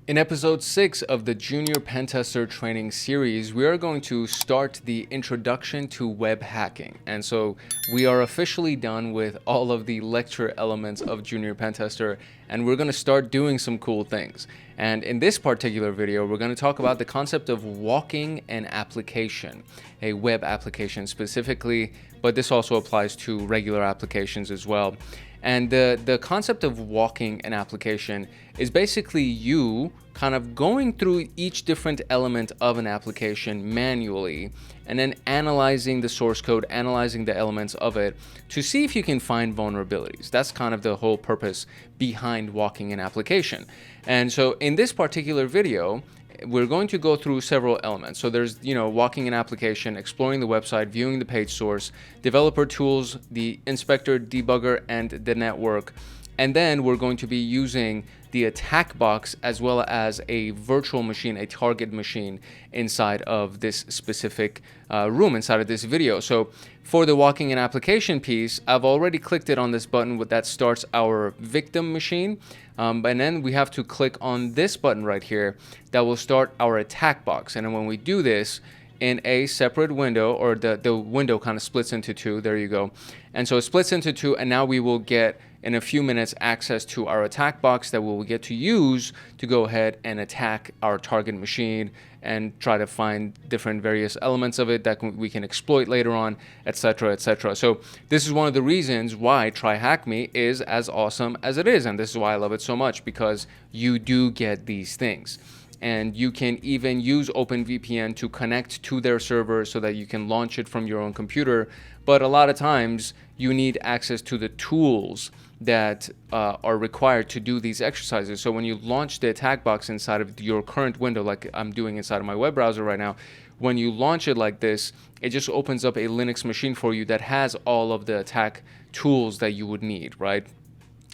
In episode 6 of the Junior PenTester training series, we are going to start the introduction to web hacking. And so we are officially done with all of the lecture elements of Junior PenTester, and we're going to start doing some cool things. And in this particular video, we're going to talk about the concept of walking an application, a web application specifically, but this also applies to regular applications as well. And the concept of walking an application is basically you kind of going through each different element of an application manually and then analyzing the source code, analyzing the elements of it to see if you can find vulnerabilities. That's kind of the whole purpose behind walking an application. And so in this particular video, we're going to go through several elements. So there's, walking an application, exploring the website, viewing the page source, developer tools, the inspector, debugger, and the network. And then we're going to be using the attack box as well as a virtual machine, a target machine inside of this specific room inside of this video. So for the walking an application piece, I've already clicked it on this button that starts our victim machine. And then we have to click on this button right here that will start our attack box. And then when we do this in a separate window, or the window kind of splits into two, there you go. And so it splits into two, and now we will get in a few minutes access to our attack box that we'll get to use to go ahead and attack our target machine and try to find different various elements of it that we can exploit later on, etc., etc. So this is one of the reasons why TryHackMe is as awesome as it is, and this is why I love it so much, because you do get these things. And you can even use OpenVPN to connect to their server so that you can launch it from your own computer. But a lot of times you need access to the tools that are required to do these exercises. So when you launch the attack box inside of your current window, like I'm doing inside of my web browser right now, when you launch it like this, it just opens up a Linux machine for you that has all of the attack tools that you would need, right?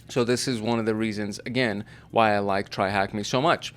So this is one of the reasons, again, why I like TryHackMe so much.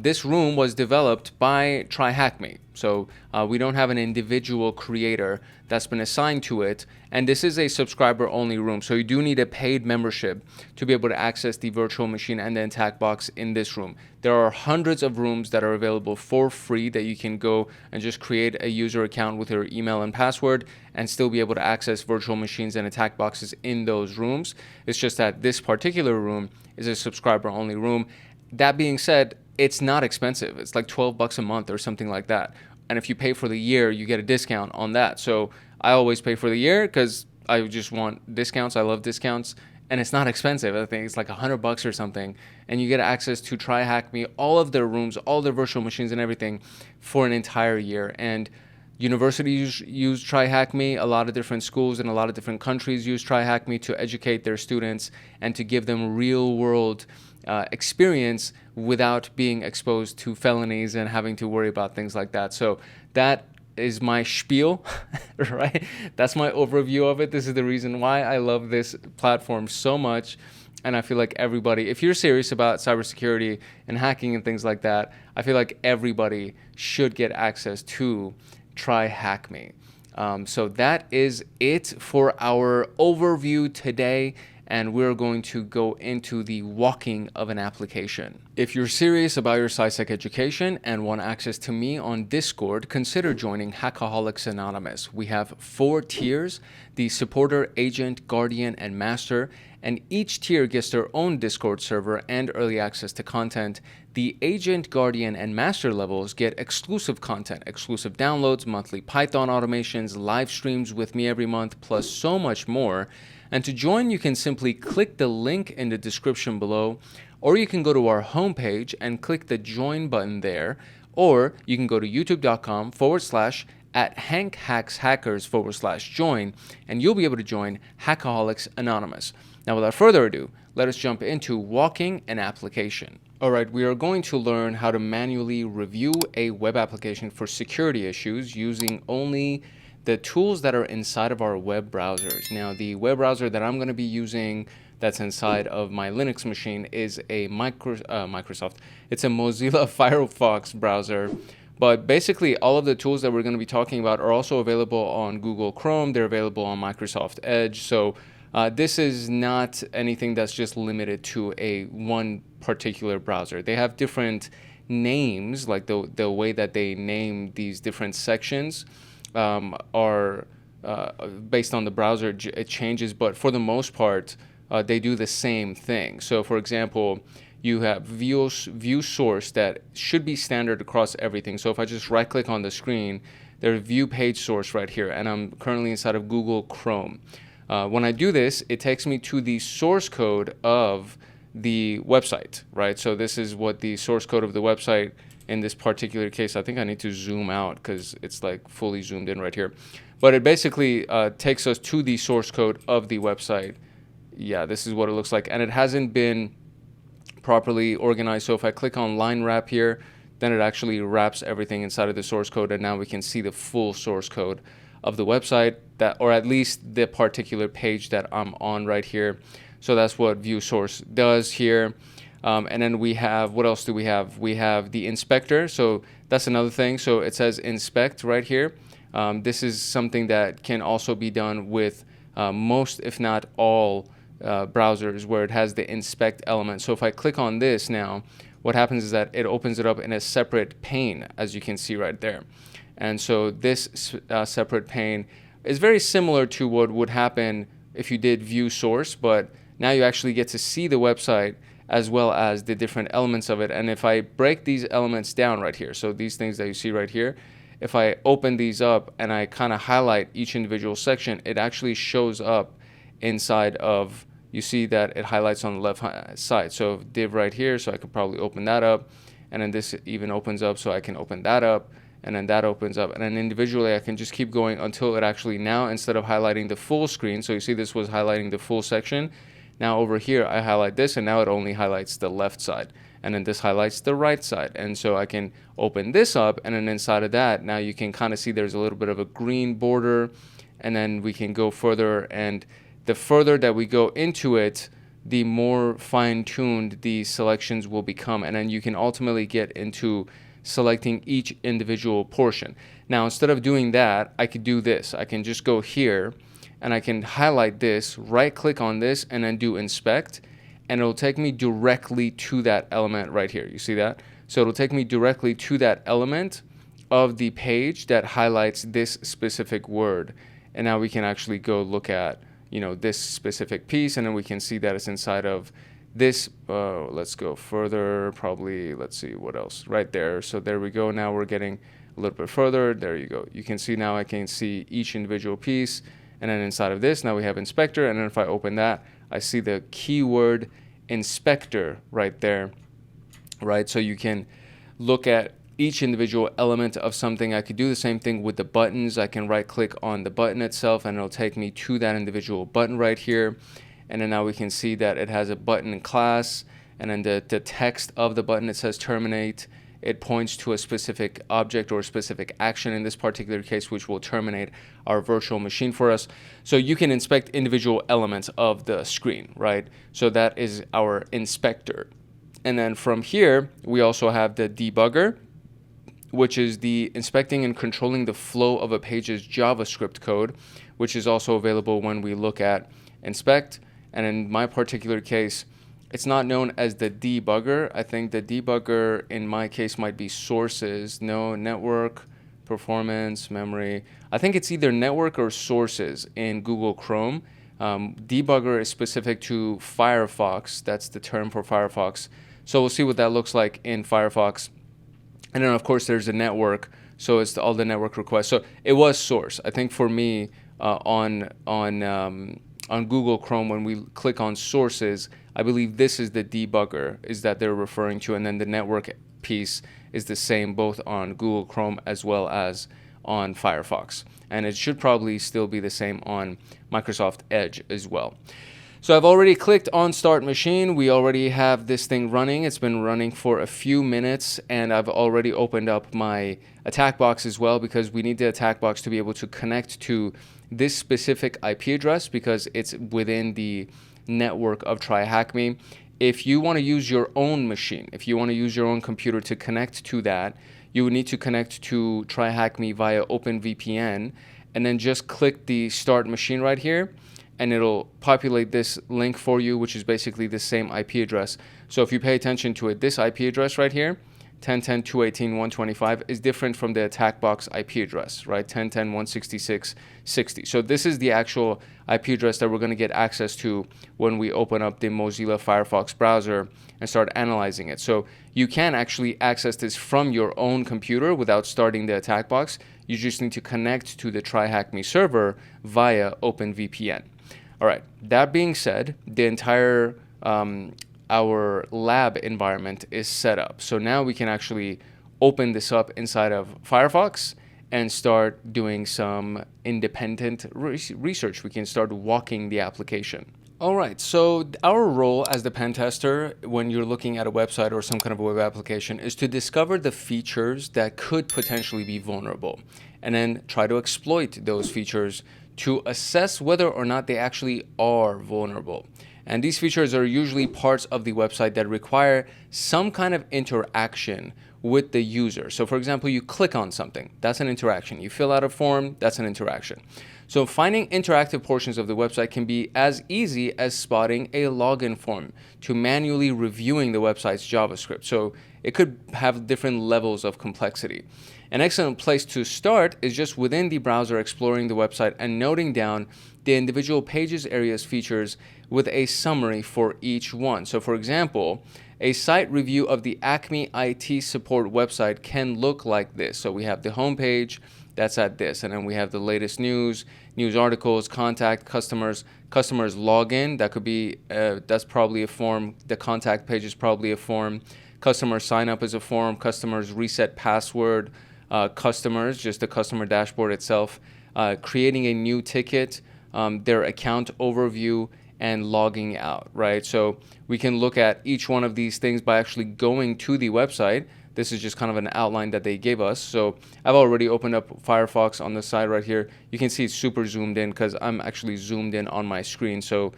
This room was developed by TryHackMe. So we don't have an individual creator that's been assigned to it. And this is a subscriber-only room. So you do need a paid membership to be able to access the virtual machine and the attack box in this room. There are hundreds of rooms that are available for free that you can go and just create a user account with your email and password and still be able to access virtual machines and attack boxes in those rooms. It's just that this particular room is a subscriber-only room. That being said, it's not expensive. It's like $12 a month or something like that. And if you pay for the year, you get a discount on that. So I always pay for the year because I just want discounts. I love discounts. And it's not expensive. I think it's like $100 or something. And you get access to TryHackMe, all of their rooms, all their virtual machines and everything for an entire year. And universities use TryHackMe. A lot of different schools in a lot of different countries use TryHackMe to educate their students and to give them real world experience without being exposed to felonies and having to worry about things like that. So that is my spiel, right? That's my overview of it. This is the reason why I love this platform so much. And I feel like everybody, if you're serious about cybersecurity and hacking and things like that, I feel like everybody should get access to TryHackMe. So that is it for our overview today. And we're going to go into the walking of an application. If you're serious about your CySec education and want access to me on Discord, consider joining Hackaholics Anonymous. We have 4 tiers: the supporter, agent, guardian, and master, and each tier gets their own Discord server and early access to content. The agent, guardian, and master levels get exclusive content, exclusive downloads, monthly Python automations, live streams with me every month, plus so much more. And to join, you can simply click the link in the description below, or you can go to our homepage and click the join button there, or you can go to youtube.com/@HankHacksHackers/join, and you'll be able to join Hackaholics Anonymous. Now, without further ado, let us jump into walking an application. All right, we are going to learn how to manually review a web application for security issues using only the tools that are inside of our web browsers. Now, the web browser that I'm going to be using that's inside of my Linux machine is a Microsoft. It's a Mozilla Firefox browser. But basically, all of the tools that we're going to be talking about are also available on Google Chrome. They're available on Microsoft Edge. So This is not anything that's just limited to one particular browser. They have different names, like the way that they name these different sections are based on the browser. It changes, but for the most part, they do the same thing. So, for example, you have view source that should be standard across everything. So if I just right click on the screen, there's view page source right here, and I'm currently inside of Google Chrome. When I do this, it takes me to the source code of the website, right? So this is what the source code of the website in this particular case. I think I need to zoom out because it's like fully zoomed in right here. But it basically takes us to the source code of the website. Yeah, this is what it looks like. And it hasn't been properly organized. So if I click on line wrap here, then it actually wraps everything inside of the source code, and now we can see the full source code of the website, that, or at least the particular page that I'm on right here. So that's what view source does here. And then we have, what else do we have? We have the inspector. So that's another thing. So it says inspect right here. This is something that can also be done with most, if not all, browsers, where it has the inspect element. So if I click on this now, what happens is that it opens it up in a separate pane, as you can see right there. And so this separate pane is very similar to what would happen if you did view source, but now you actually get to see the website as well as the different elements of it. And if I break these elements down right here, so these things that you see right here, if I open these up and I kind of highlight each individual section, it actually shows up inside of, you see that it highlights on the left side. So div right here, so I could probably open that up, and then this even opens up, so I can open that up, and then that opens up, and then individually I can just keep going until it actually, now instead of highlighting the full screen, so you see this was highlighting the full section, now over here I highlight this, and now it only highlights the left side, and then this highlights the right side. And so I can open this up, and then inside of that, now you can kind of see there's a little bit of a green border, and then we can go further, and the further that we go into it, the more fine-tuned the selections will become, and then you can ultimately get into selecting each individual portion. Now, instead of doing that, I could do this. I can just go here, and I can highlight this, right-click on this, and then do inspect, and it'll take me directly to that element right here. You see that? So it'll take me directly to that element of the page that highlights this specific word, and now we can actually go look at, you know, this specific piece, and then we can see that it's inside of this. Let's go further, probably, let's see what else right there. So there we go. Now we're getting a little bit further. There you go. You can see now I can see each individual piece, and then inside of this now we have inspector, and then if I open that, I see the keyword inspector right there, right? So you can look at each individual element of something. I could do the same thing with the buttons. I can right click on the button itself, and it'll take me to that individual button right here. And then now we can see that it has a button class, and then the text of the button, it says terminate. It points to a specific object or a specific action in this particular case, which will terminate our virtual machine for us. So you can inspect individual elements of the screen, right? So that is our inspector. And then from here, we also have the debugger, which is the inspecting and controlling the flow of a page's JavaScript code, which is also available when we look at inspect. And in my particular case, it's not known as the debugger. I think the debugger in my case might be sources, no, network, performance, memory. I think it's either network or sources in Google Chrome. Debugger is specific to Firefox. That's the term for Firefox. So we'll see what that looks like in Firefox. And then, of course, there's a network, so it's all the network requests. So it was source. I think for me, on Google Chrome, when we click on sources, I believe this is the debugger, is that they're referring to, and then the network piece is the same both on Google Chrome as well as on Firefox. And it should probably still be the same on Microsoft Edge as well. So I've already clicked on Start Machine. We already have this thing running. It's been running for a few minutes, and I've already opened up my attack box as well, because we need the attack box to be able to connect to this specific IP address because it's within the network of TryHackMe. If you want to use your own machine, if you want to use your own computer to connect to that, you would need to connect to TryHackMe via OpenVPN, and then just click the Start Machine right here. and it'll populate this link for you, which is basically the same IP address. So if you pay attention to it, this IP address right here, 10.10.218.125, is different from the attack box IP address, right? 10.10.166.60. So this is the actual IP address that we're going to get access to when we open up the Mozilla Firefox browser and start analyzing it. So you can actually access this from your own computer without starting the attack box. You just need to connect to the TryHackMe server via OpenVPN. All right, that being said, the entire our lab environment is set up. So now we can actually open this up inside of Firefox and start doing some independent research. We can start walking the application. All right, so our role as the pen tester when you're looking at a website or some kind of a web application is to discover the features that could potentially be vulnerable and then try to exploit those features to assess whether or not they actually are vulnerable. And these features are usually parts of the website that require some kind of interaction with the user. So for example, you click on something, that's an interaction. You fill out a form, that's an interaction. So finding interactive portions of the website can be as easy as spotting a login form to manually reviewing the website's JavaScript. So it could have different levels of complexity. An excellent place to start is just within the browser exploring the website and noting down the individual pages, areas, features with a summary for each one. So for example, a site review of the Acme IT support website can look like this. So we have the homepage, that's at this, and then we have the latest news articles, contact, customers login, that could be, that's probably a form, the contact page is probably a form, customer sign up is a form, customers reset password, customers, just the customer dashboard itself, creating a new ticket, their account overview, and logging out, right? So we can look at each one of these things by actually going to the website. This is just kind of an outline that they gave us. So I've already opened up Firefox on the side right here. You can see it's super zoomed in because I'm actually zoomed in on my screen. So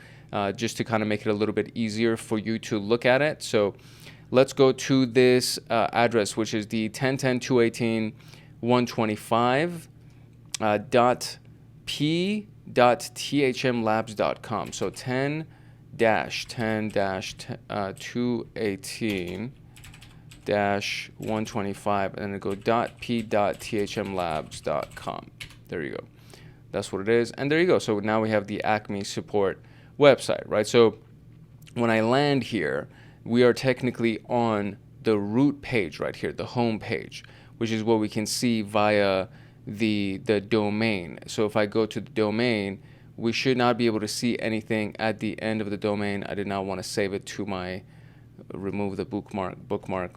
just to kind of make it a little bit easier for you to look at it. So let's go to this address, which is the 10.10.218.125 .p.thmlabs.com. So 10-10-218-125 and then go .p.thmlabs.com. There you go. That's what it is. And there you go. So now we have the Acme support website, right? So when I land here, we are technically on the root page right here, the home page, which is what we can see via the domain. So if I go to the domain, we should not be able to see anything at the end of the domain. I did not want to save it to my remove the bookmark.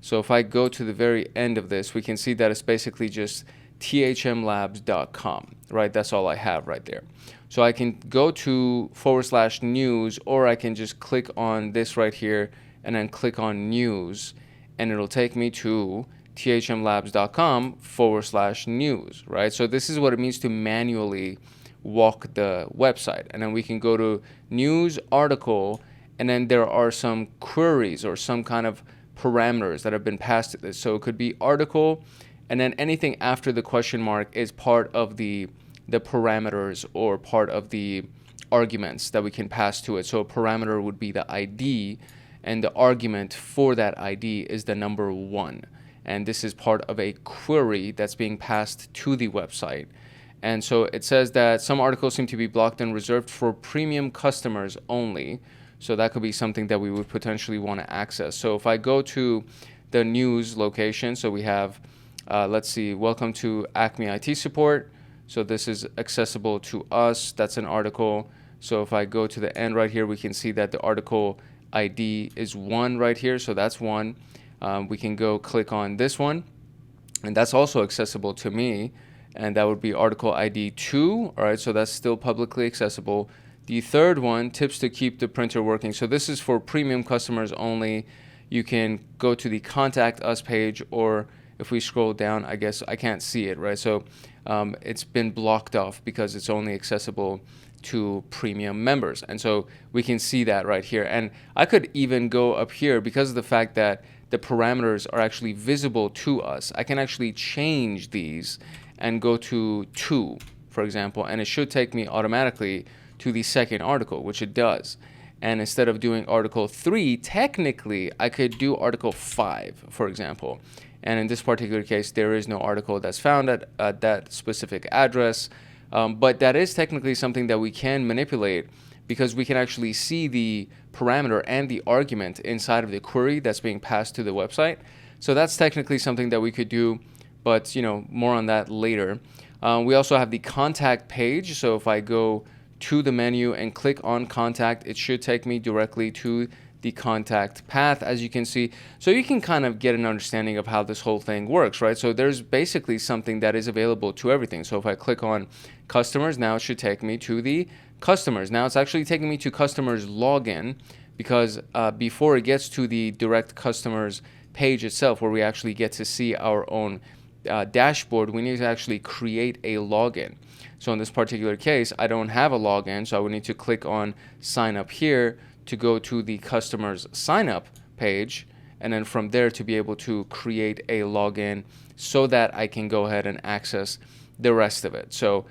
So if I go to the very end of this, we can see that it's basically just thmlabs.com, right? That's all I have right there. So I can go to /news, or I can just click on this right here and then click on news, and it'll take me to thmlabs.com/news, right? So this is what it means to manually walk the website. And then we can go to news article, and then there are some queries or some kind of parameters that have been passed to this. So it could be article, and then anything after the question mark is part of the parameters or part of the arguments that we can pass to it. So a parameter would be the ID, and the argument for that ID is the number 1. And this is part of a query that's being passed to the website. And so it says that some articles seem to be blocked and reserved for premium customers only. So that could be something that we would potentially want to access. So if I go to the news location, so we have, let's see, welcome to Acme IT support. So this is accessible to us. That's an article. So if I go to the end right here, we can see that the article ID is 1 right here. So that's 1. We can go click on this one, and that's also accessible to me, and that would be article ID 2. All right, so that's still publicly accessible. The third one, tips to keep the printer working. So this is for premium customers only. You can go to the contact us page, or if we scroll down, I guess I can't see it, right? So it's been blocked off because it's only accessible to premium members. And so we can see that right here. And I could even go up here because of the fact that the parameters are actually visible to us. I can actually change these and go to 2, for example, and it should take me automatically to the second article, which it does. And instead of doing article 3, technically I could do article 5, for example. And in this particular case, there is no article that's found at that specific address. But that is technically something that we can manipulate, because we can actually see the parameter and the argument inside of the query that's being passed to the website. So that's technically something that we could do, but more on that later. We also have the contact page. So if I go to the menu and click on contact, it should take me directly to the contact path, as you can see. So you can kind of get an understanding of how this whole thing works, right? So there's basically something that is available to everything. So if I click on customers, now it should take me to the customers. Now it's actually taking me to customers login, because before it gets to the direct customers page itself, where we actually get to see our own dashboard, we need to actually create a login. So in this particular case, I don't have a login, so I would need to click on sign up here to go to the customer's sign up page, and then from there to be able to create a login so that I can go ahead and access the rest of it. So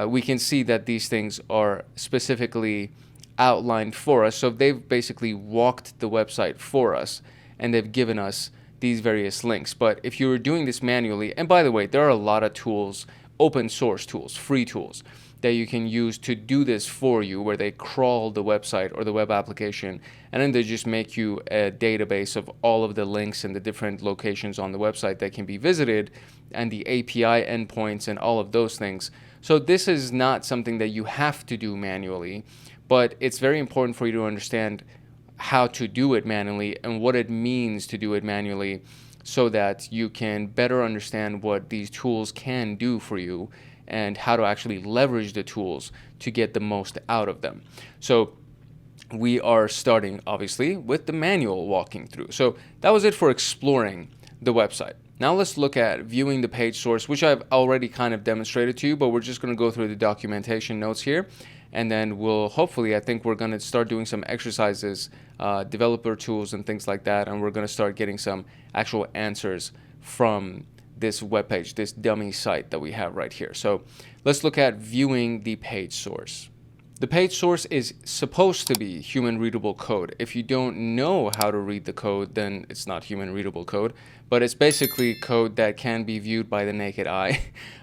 we can see that these things are specifically outlined for us. So they've basically walked the website for us, and they've given us these various links. But if you were doing this manually, and by the way, there are a lot of tools, open source tools, free tools that you can use to do this for you, where they crawl the website or the web application, and then they just make you a database of all of the links and the different locations on the website that can be visited, and the API endpoints and all of those things. So this is not something that you have to do manually, but it's very important for you to understand how to do it manually and what it means to do it manually, so that you can better understand what these tools can do for you and how to actually leverage the tools to get the most out of them. So we are starting, obviously, with the manual walking through. So that was it for exploring the website. Now let's look at viewing the page source, which I've already kind of demonstrated to you, but we're just going to go through the documentation notes here. And then we'll hopefully, I think we're going to start doing some exercises, developer tools and things like that. And we're going to start getting some actual answers from this webpage, this dummy site that we have right here. So let's look at viewing the page source. The page source is supposed to be human readable code. If you don't know how to read the code, then it's not human readable code, but it's basically code that can be viewed by the naked eye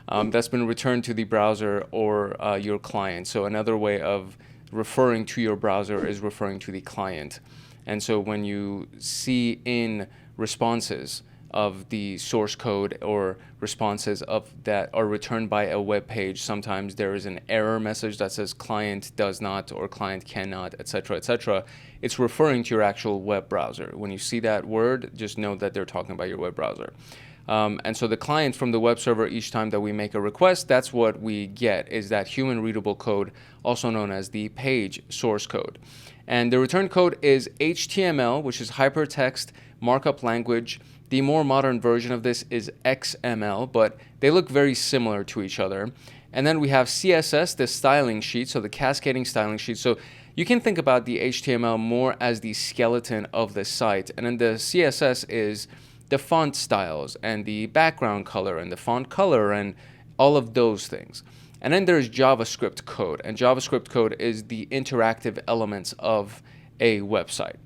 that's been returned to the browser or your client. So another way of referring to your browser is referring to the client. And so when you see in responses of the source code or responses of that are returned by a web page, sometimes there is an error message that says client does not or client cannot, etc., etc. It's referring to your actual web browser. When you see that word, just know that they're talking about your web browser. And so the client from the web server, each time that we make a request, that's what we get, is that human readable code, also known as the page source code. And the return code is HTML, which is hypertext markup language. The more modern version of this is XML, but they look very similar to each other. And then we have CSS, the styling sheet, so the cascading styling sheet. So you can think about the HTML more as the skeleton of the site. And then the CSS is the font styles and the background color and the font color and all of those things. And then there's JavaScript code. And JavaScript code is the interactive elements of a website.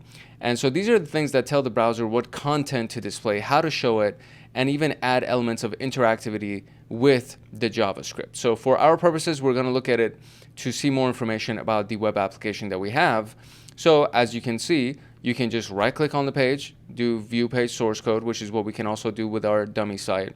And so these are the things that tell the browser what content to display, how to show it, and even add elements of interactivity with the JavaScript. So for our purposes, we're going to look at it to see more information about the web application that we have. So as you can see, you can just right-click on the page, do view page source code, which is what we can also do with our dummy site.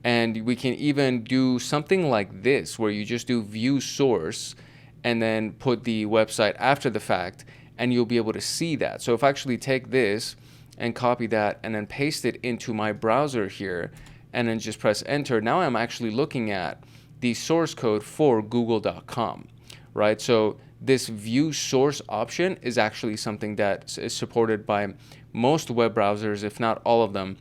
And we can even do something like this, where you just do view source and then put the website after the fact, and you'll be able to see that. So if I actually take this and copy that and then paste it into my browser here and then just press enter, now I'm actually looking at the source code for google.com, right? So this view source option is actually something that is supported by most web browsers, if not all of them.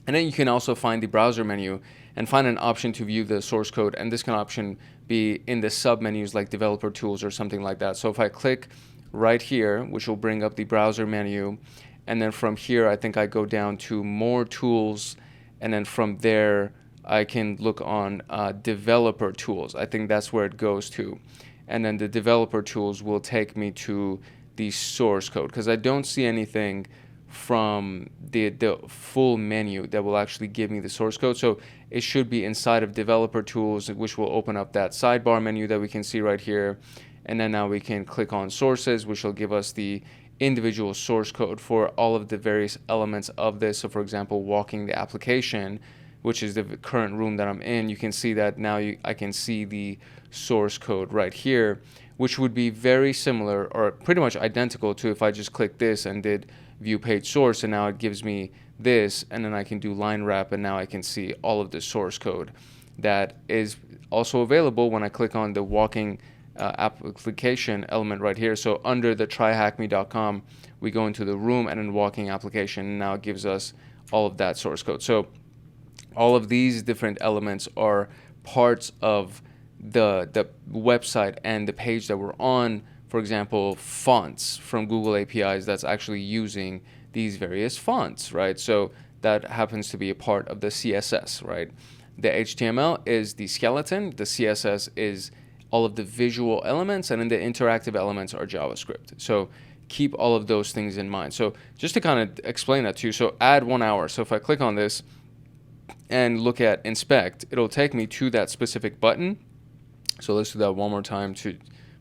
And then you can also find the browser menu and find an option to view the source code, and this can option be in the sub menus like developer tools or something like that. So if I click right here, which will bring up the browser menu, and then from here I think I go down to more tools, and then from there I can look on developer tools. I think that's where it goes to. and then the developer tools will take me to the source code, because I don't see anything from the full menu that will actually give me the source code. So it should be inside of developer tools, which will open up that sidebar menu that we can see right here. And then now we can click on sources, which will give us the individual source code for all of the various elements of this. So for example, walking the application, which is the current room that I'm in, you can see that now I can see the source code right here, which would be very similar or pretty much identical to if I just click this and did view page source, and now it gives me this, and then I can do line wrap, and now I can see all of the source code that is also available when I click on the walking application element right here. So under the tryhackme.com, we go into the room and then walking application, and now it gives us all of that source code. So all of these different elements are parts of the website and the page that we're on. For example, fonts from Google APIs, that's actually using these various fonts, right? So that happens to be a part of the CSS, right? The HTML is the skeleton, the CSS is all of the visual elements, and then the interactive elements are JavaScript. So keep all of those things in mind. So just to kind of explain that to you, so add 1 hour. So if I click on this and look at inspect, it'll take me to that specific button. So let's do that one more time to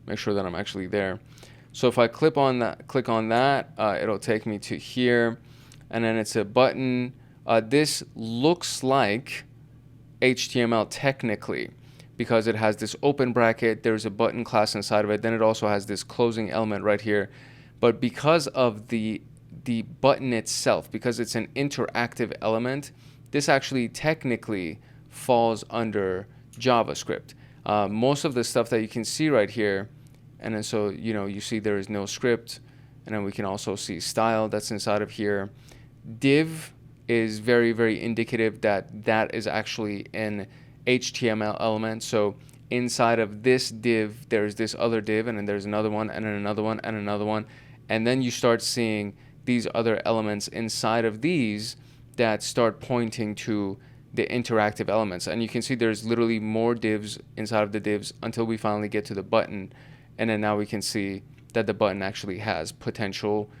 make sure that I'm actually there. So if I click on that, it'll take me to here, and then it's a button. This looks like HTML technically, because it has this open bracket, there's a button class inside of it, then it also has this closing element right here. But because of the button itself, because it's an interactive element, this actually technically falls under JavaScript. Most of the stuff that you can see right here, and then so you see there is no script, and then we can also see style that's inside of here. Div is very, very indicative that is actually an HTML element. So inside of this div, there's this other div, and then there's another one, and then another one, and another one, and then you start seeing these other elements inside of these that start pointing to the interactive elements. And you can see there's literally more divs inside of the divs until we finally get to the button. And then now we can see that the button actually has potential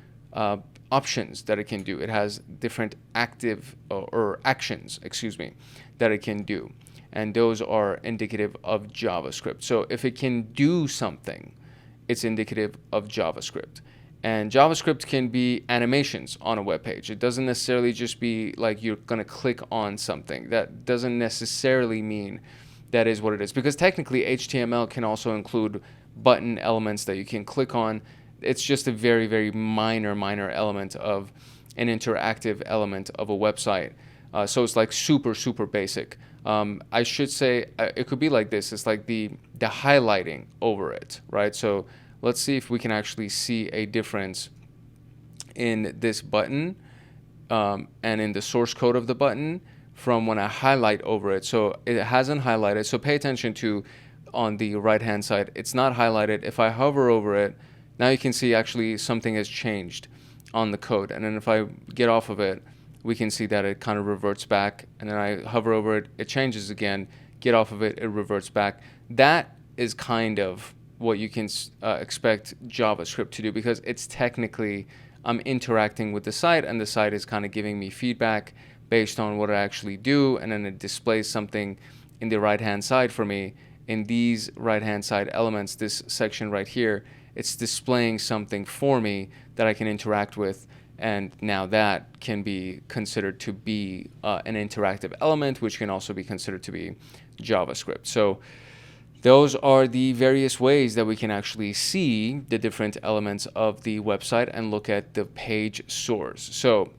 options that it can do. It has different active or actions, that it can do. And those are indicative of JavaScript. So if it can do something, it's indicative of JavaScript. And JavaScript can be animations on a web page. It doesn't necessarily just be like you're going to click on something. That doesn't necessarily mean that is what it is. Because technically HTML can also include button elements that you can click on. It's just a very, very minor element of an interactive element of a website. So it's like super, super basic. I should say it could be like this. It's like the highlighting over it, right? So let's see if we can actually see a difference in this button and in the source code of the button from when I highlight over it. So it hasn't highlighted. So pay attention to on the right hand side, it's not highlighted. If I hover over it, now you can see actually something has changed on the code. And then if I get off of it, we can see that it kind of reverts back. And then I hover over it, it changes again. Get off of it, it reverts back. That is kind of what you can expect JavaScript to do, because it's technically, I'm interacting with the site, and the site is kind of giving me feedback based on what I actually do, and then it displays something in the right-hand side for me. In these right-hand side elements, this section right here, it's displaying something for me that I can interact with, and now that can be considered to be an interactive element, which can also be considered to be JavaScript. So those are the various ways that we can actually see the different elements of the website and look at the page source. So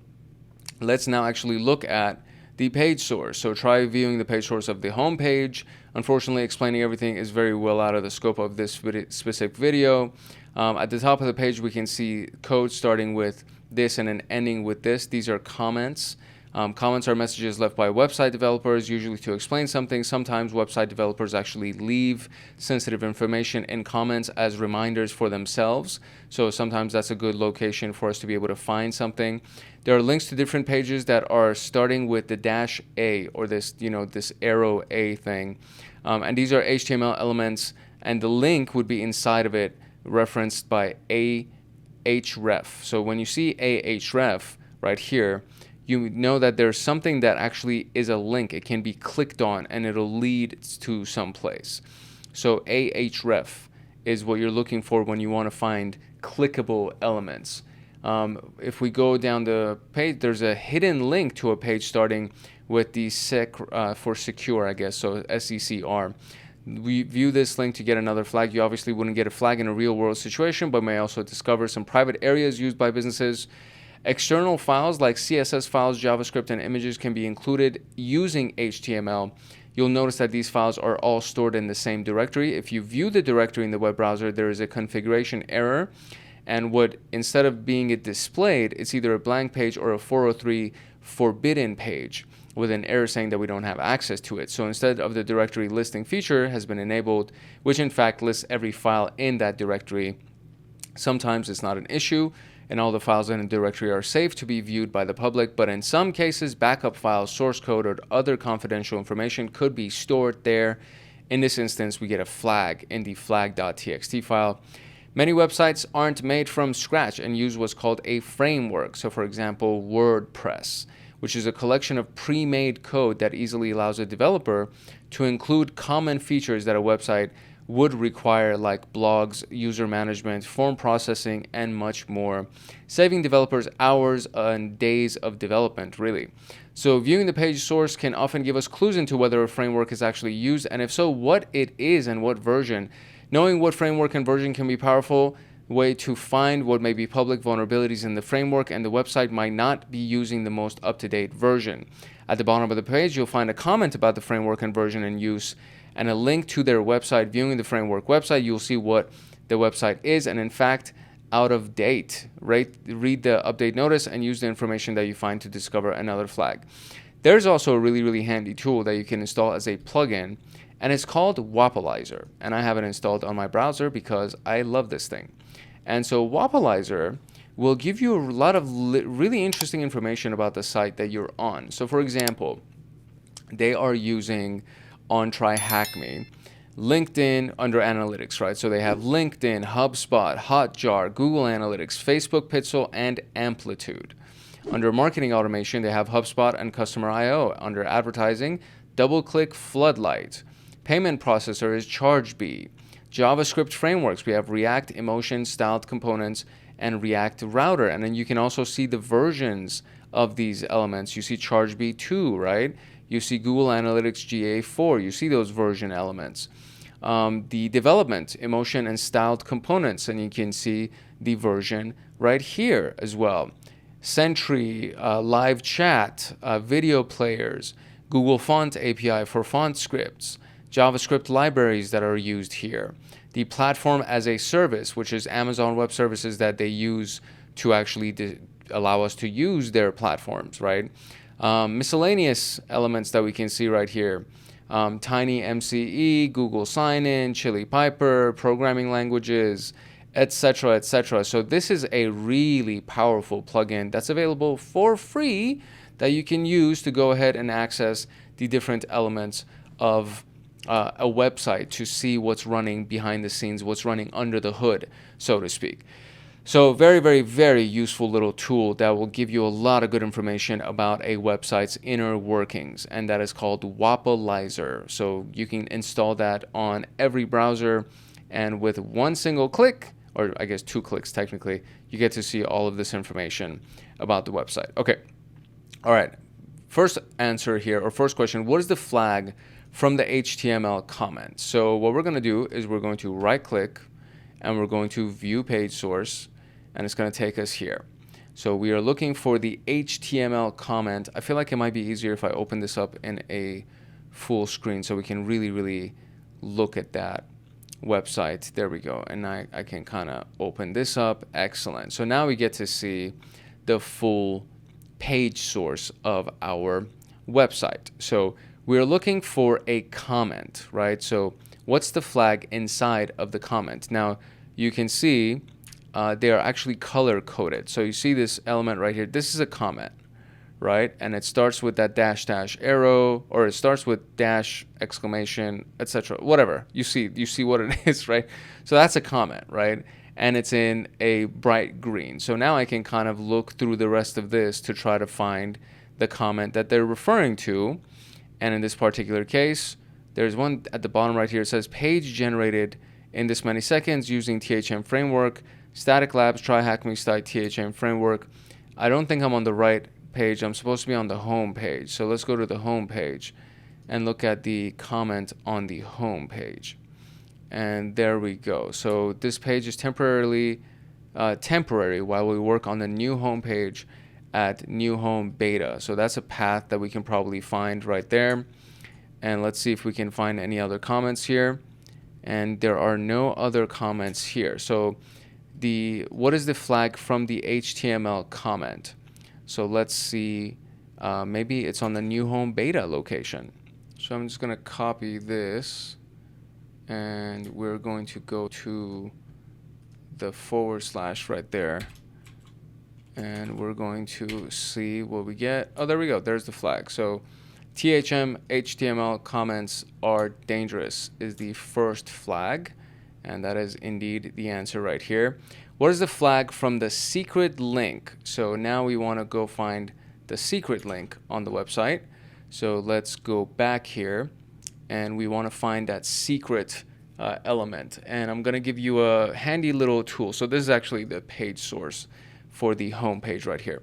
let's now actually look at the page source. So try viewing the page source of the home page. Unfortunately, explaining everything is very well out of the scope of this specific video. At the top of the page, we can see code starting with this and then ending with this. These are comments. Comments are messages left by website developers, usually to explain something. Sometimes website developers actually leave sensitive information in comments as reminders for themselves. So sometimes that's a good location for us to be able to find something. There are links to different pages that are starting with the -A or this, this arrow A thing. And these are HTML elements and the link would be inside of it, referenced by ahref. So when you see ahref right here, you know that there's something that actually is a link. It can be clicked on and it'll lead to some place. So ahref is what you're looking for when you want to find clickable elements. If we go down the page, there's a hidden link to a page starting with the sec for secure, I guess, so SECR. We view this link to get another flag. You obviously wouldn't get a flag in a real world situation, but may also discover some private areas used by businesses. External files like CSS files, JavaScript, and images can be included using HTML. You'll notice that these files are all stored in the same directory. If you view the directory in the web browser, there is a configuration error, and instead of being displayed, it's either a blank page or a 403 forbidden page with an error saying that we don't have access to it. So instead of the directory listing feature has been enabled, which in fact lists every file in that directory. Sometimes it's not an issue, and all the files in a directory are safe to be viewed by the public, but in some cases, backup files, source code, or other confidential information could be stored there. In this instance, we get a flag in the flag.txt file. Many websites aren't made from scratch and use what's called a framework. So for example, WordPress, which is a collection of pre-made code that easily allows a developer to include common features that a website would require, like blogs, user management, form processing, and much more, saving developers hours and days of development, really. So viewing the page source can often give us clues into whether a framework is actually used, and if so, what it is and what version. Knowing what framework and version can be a powerful way to find what may be public vulnerabilities in the framework, and the website might not be using the most up-to-date version. At the bottom of the page, you'll find a comment about the framework and version in use, and a link to their website. Viewing the framework website, you'll see what the website is, and in fact, out of date. Right? Read the update notice and use the information that you find to discover another flag. There's also a really, really handy tool that you can install as a plugin, and it's called Wapalizer, and I have it installed on my browser because I love this thing. And so Wapalizer will give you a lot of really interesting information about the site that you're on. So for example, they are using on TryHackMe, LinkedIn under analytics, right? So they have LinkedIn, HubSpot, Hotjar, Google Analytics, Facebook Pixel, and Amplitude. Under marketing automation, they have HubSpot and Customer IO. Under advertising, DoubleClick, Floodlight. Payment processor is ChargeBee. JavaScript frameworks, we have React, Emotion, Styled Components, and React Router. And then you can also see the versions of these elements. You see ChargeBee 2, right? You see Google Analytics GA4. You see those version elements. The development, Emotion, and Styled Components, and you can see the version right here as well. Sentry, live chat, video players, Google Font API for font scripts, JavaScript libraries that are used here, the platform as a service, which is Amazon Web Services that they use to actually allow us to use their platforms, right? Miscellaneous elements that we can see right here. Tiny MCE, Google Sign-In, Chili Piper, programming languages, etc., etc. So this is a really powerful plugin that's available for free that you can use to go ahead and access the different elements of a website to see what's running behind the scenes, what's running under the hood, so to speak. So very, very, very useful little tool that will give you a lot of good information about a website's inner workings, and that is called Wapalizer. So you can install that on every browser, and with one single click, or I guess 2 clicks technically, you get to see all of this information about the website. Okay, all right. First answer here, or first question, what is the flag from the HTML comment? So what we're going to do is we're going to right click and we're going to view page source, and it's going to take us here. So we are looking for the HTML comment. I feel like it might be easier if I open this up in a full screen so we can really, really look at that website. There we go. And I can kind of open this up. Excellent. So now we get to see the full page source of our website. So we're looking for a comment, right? So what's the flag inside of the comment? Now you can see they are actually color coded. So you see this element right here. This is a comment, right? And it starts with that dash dash arrow, or it starts with dash exclamation, etc. Whatever. You see what it is, right? So that's a comment, right? And it's in a bright green. So now I can kind of look through the rest of this to try to find the comment that they're referring to. And in this particular case, there's one at the bottom right here. It says page generated in this many seconds using THM framework, Static Labs, TryHackMe style THM framework. I don't think I'm on the right page. I'm supposed to be on the home page. So let's go to the home page and look at the comment on the home page. And there we go. So this page is temporary while we work on the new home page at new home beta. So that's a path that we can probably find right there. And let's see if we can find any other comments here. And there are no other comments here. So what is the flag from the HTML comment? So let's see, maybe it's on the new home beta location. So I'm just going to copy this, and we're going to go to the / right there, and we're going to see what we get. Oh, there we go. There's the flag. So THM HTML comments are dangerous is the first flag, and that is indeed the answer right here. What is the flag from the secret link? So now we want to go find the secret link on the website. So let's go back here, and we want to find that secret element. And I'm going to give you a handy little tool. So this is actually the page source for the home page right here.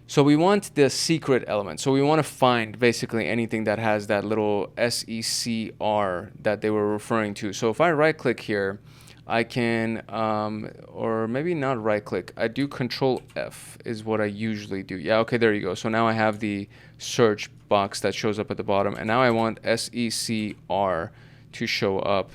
So we want the secret element. So we want to find basically anything that has that little SECR that they were referring to. So if I right click here, I can, or maybe not right click, I do Control F is what I usually do. Yeah, okay, there you go. So now I have the search box that shows up at the bottom, and now I want SECR to show up.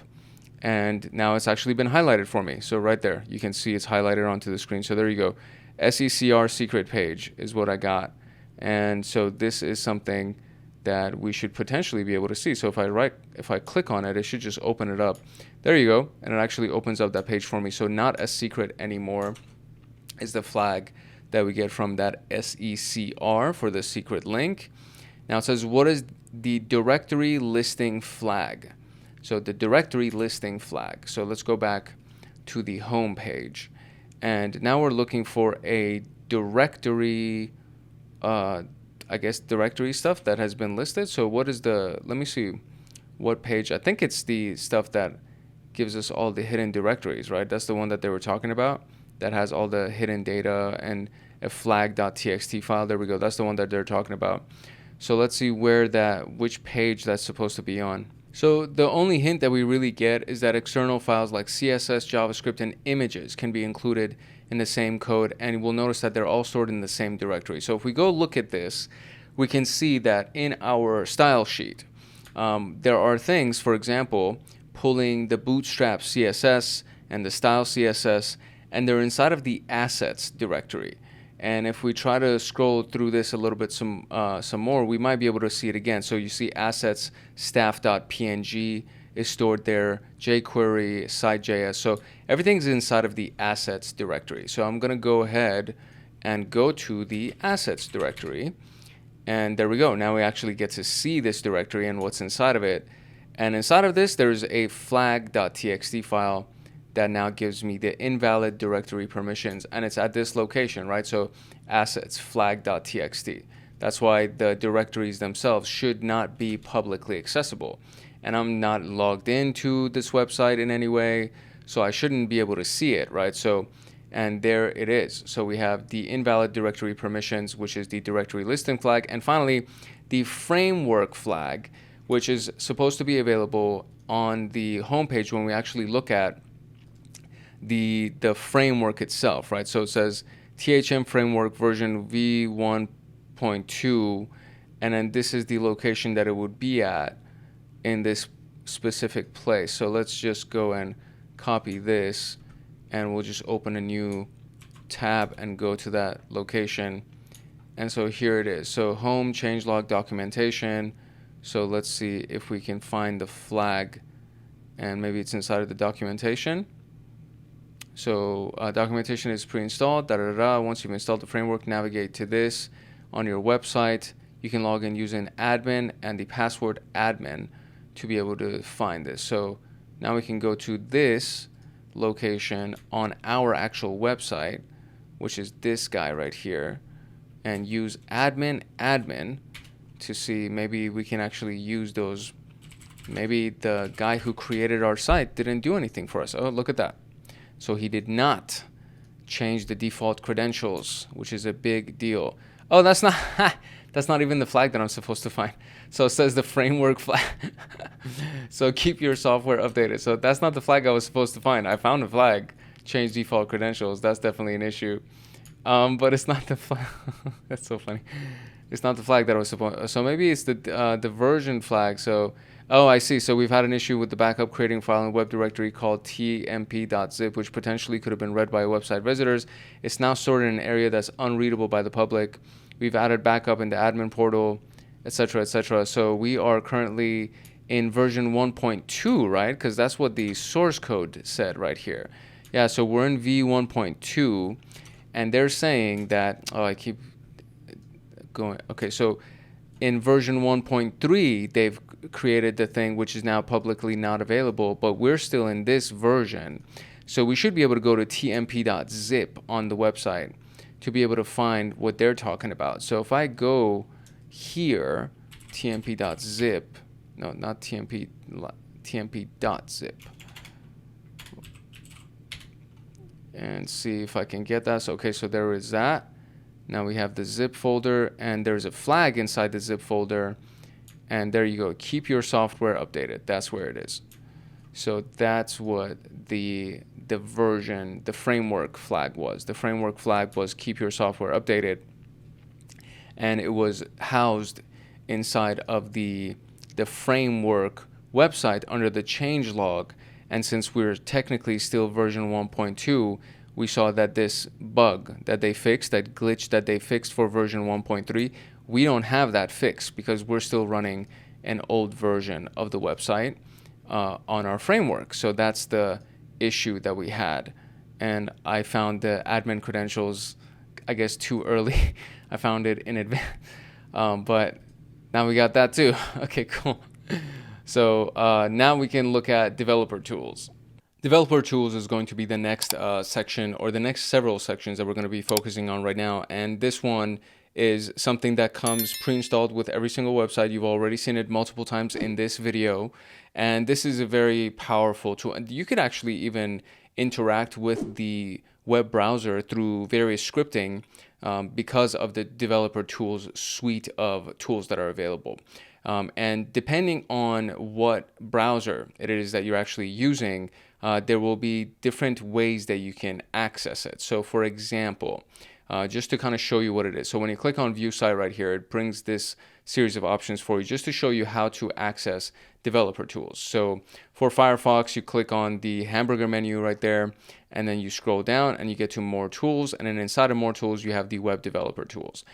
And now it's actually been highlighted for me. So right there, you can see it's highlighted onto the screen. So there you go. SECR secret page is what I got. And so this is something that we should potentially be able to see. So if I click on it, it should just open it up. There you go. And it actually opens up that page for me. So not a secret anymore is the flag that we get from that SECR for the secret link. Now it says, what is the directory listing flag? So the directory listing flag. So let's go back to the home page. And now we're looking for a directory, I guess directory stuff that has been listed. So what is let me see what page. I think it's the stuff that gives us all the hidden directories, right? That's the one that they were talking about that has all the hidden data and a flag.txt file. There we go. That's the one that they're talking about. So let's see which page that's supposed to be on. So the only hint that we really get is that external files like CSS, JavaScript, and images can be included in the same code, and we'll notice that they're all stored in the same directory. So if we go look at this, we can see that in our style sheet, there are things, for example, pulling the bootstrap CSS and the style CSS, and they're inside of the assets directory. And if we try to scroll through this a little bit some more, we might be able to see it again. So you see assets, staff.png is stored there, jQuery, site.js. So everything's inside of the assets directory. So I'm going to go ahead and go to the assets directory. And there we go. Now we actually get to see this directory and what's inside of it. And inside of this, there's a flag.txt file that now gives me the invalid directory permissions, and it's at this location, right? So assets, flag.txt. That's why the directories themselves should not be publicly accessible. And I'm not logged into this website in any way, so I shouldn't be able to see it, right? So, and there it is. So we have the invalid directory permissions, which is the directory listing flag, and finally, the framework flag, which is supposed to be available on the homepage when we actually look at the framework itself, right? So it says THM framework version v1.2, and then this is the location that it would be at in this specific place. So let's just go and copy this, and we'll just open a new tab and go to that location. And so here it is. So home changelog documentation. So let's see if we can find the flag, and maybe it's inside of the documentation. So documentation is pre-installed, Once you've installed the framework, navigate to this. on your website, you can log in using admin and the password admin to be able to find this. So now we can go to this location on our actual website, which is this guy right here, and use admin to see maybe we can actually use those. Maybe the guy who created our site didn't do anything for us. Oh, look at that. So he did not change the default credentials, which is a big deal. Oh, that's not that's not even the flag that I'm supposed to find. So it says the framework flag. So keep your software updated. So that's not the flag I was supposed to find. I found a flag, change default credentials. That's definitely an issue. But it's not the flag. That's so funny. It's not the flag that I was supposed. So maybe it's the version flag. So oh, I see. So we've had an issue with the backup creating file in a web directory called tmp.zip, which potentially could have been read by website visitors. It's now stored in an area that's unreadable by the public. We've added backup in the admin portal, etc., etc. So we are currently in version 1.2, right? Because that's what the source code said right here. Yeah, so we're in v1.2, and they're saying that, oh, I keep going. Okay, so in version 1.3, they've created the thing which is now publicly not available, but we're still in this version. So we should be able to go to tmp.zip on the website to be able to find what they're talking about. So if I go here, tmp.zip, no, not tmp, tmp.zip, and see if I can get that. So, okay, so there is that. Now we have the zip folder, and there's a flag inside the zip folder, and there you go. Keep your software updated. That's where it is. So that's what the version, the framework flag was. The framework flag was keep your software updated, and it was housed inside of the framework website under the changelog. And since we're technically still version 1.2, we saw that this bug that they fixed, that glitch that they fixed for version 1.3, we don't have that fixed because we're still running an old version of the website on our framework. So that's the issue that we had. And I found the admin credentials, I guess, too early. I found it in advance. But now we got that too. Okay, cool. So now we can look at developer tools. Developer tools is going to be the next section, or the next several sections that we're going to be focusing on right now. And this one is something that comes pre-installed with every single website. You've already seen it multiple times in this video. And this is a very powerful tool. And you could actually even interact with the web browser through various scripting because of the developer tools suite of tools that are available. And depending on what browser it is that you're actually using, there will be different ways that you can access it. So for example, just to kind of show you what it is. So when you click on view site right here, it brings this series of options for you just to show you how to access developer tools. So for Firefox, you click on the hamburger menu right there, and then you scroll down and you get to more tools. And then inside of more tools, you have the web developer tools.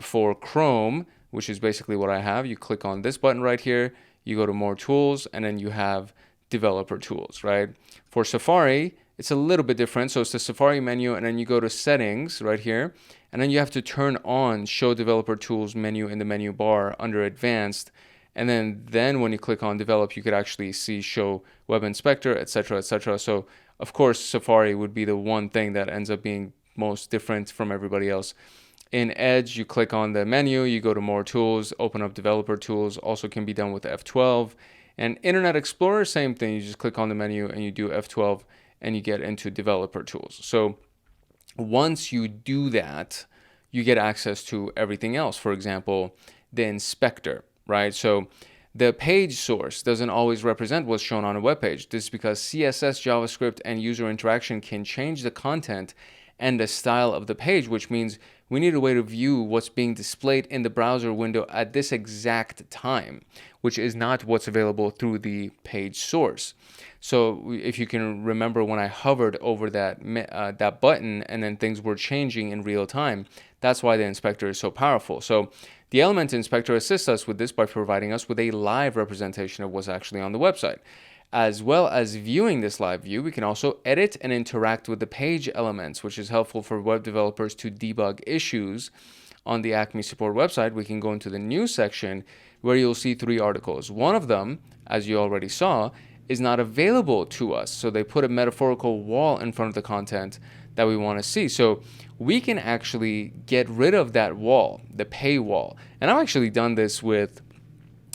For Chrome, which is basically what I have, you click on this button right here, you go to more tools, and then you have developer tools, right? For Safari, it's a little bit different. So it's the Safari menu, and then you go to settings right here, and then you have to turn on show developer tools menu in the menu bar under advanced. And then when you click on develop, you could actually see show web inspector, etc., etc. So of course, Safari would be the one thing that ends up being most different from everybody else. In Edge, you click on the menu, you go to more tools, open up developer tools, also can be done with F12. And Internet Explorer, same thing, you just click on the menu and you do F12 and you get into developer tools. So once you do that, you get access to everything else. For example, the inspector, right? So the page source doesn't always represent what's shown on a web page. This is because CSS, JavaScript, and user interaction can change the content and the style of the page, which means we need a way to view what's being displayed in the browser window at this exact time, which is not what's available through the page source. So if you can remember when I hovered over that button and then things were changing in real time, that's why the inspector is so powerful. So the element inspector assists us with this by providing us with a live representation of what's actually on the website. As well as viewing this live view, we can also edit and interact with the page elements, which is helpful for web developers to debug issues on the Acme support website, we can go into the news section where you'll see 3 articles. One of them, as you already saw, is not available to us. So they put a metaphorical wall in front of the content that we want to see. So we can actually get rid of that wall, the paywall. And I've actually done this with,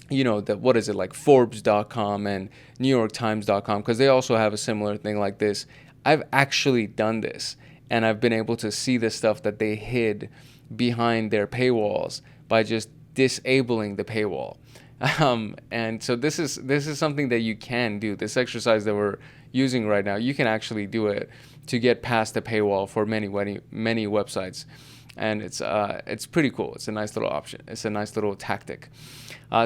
what is it, like Forbes.com and NewYorkTimes.com, because they also have a similar thing like this. I've actually done this, and I've been able to see the stuff that they hid behind their paywalls by just disabling the paywall. And so this is something that you can do. This exercise that we're using right now, you can actually do it to get past the paywall for many websites, and it's pretty cool. It's a nice little option. It's a nice little tactic.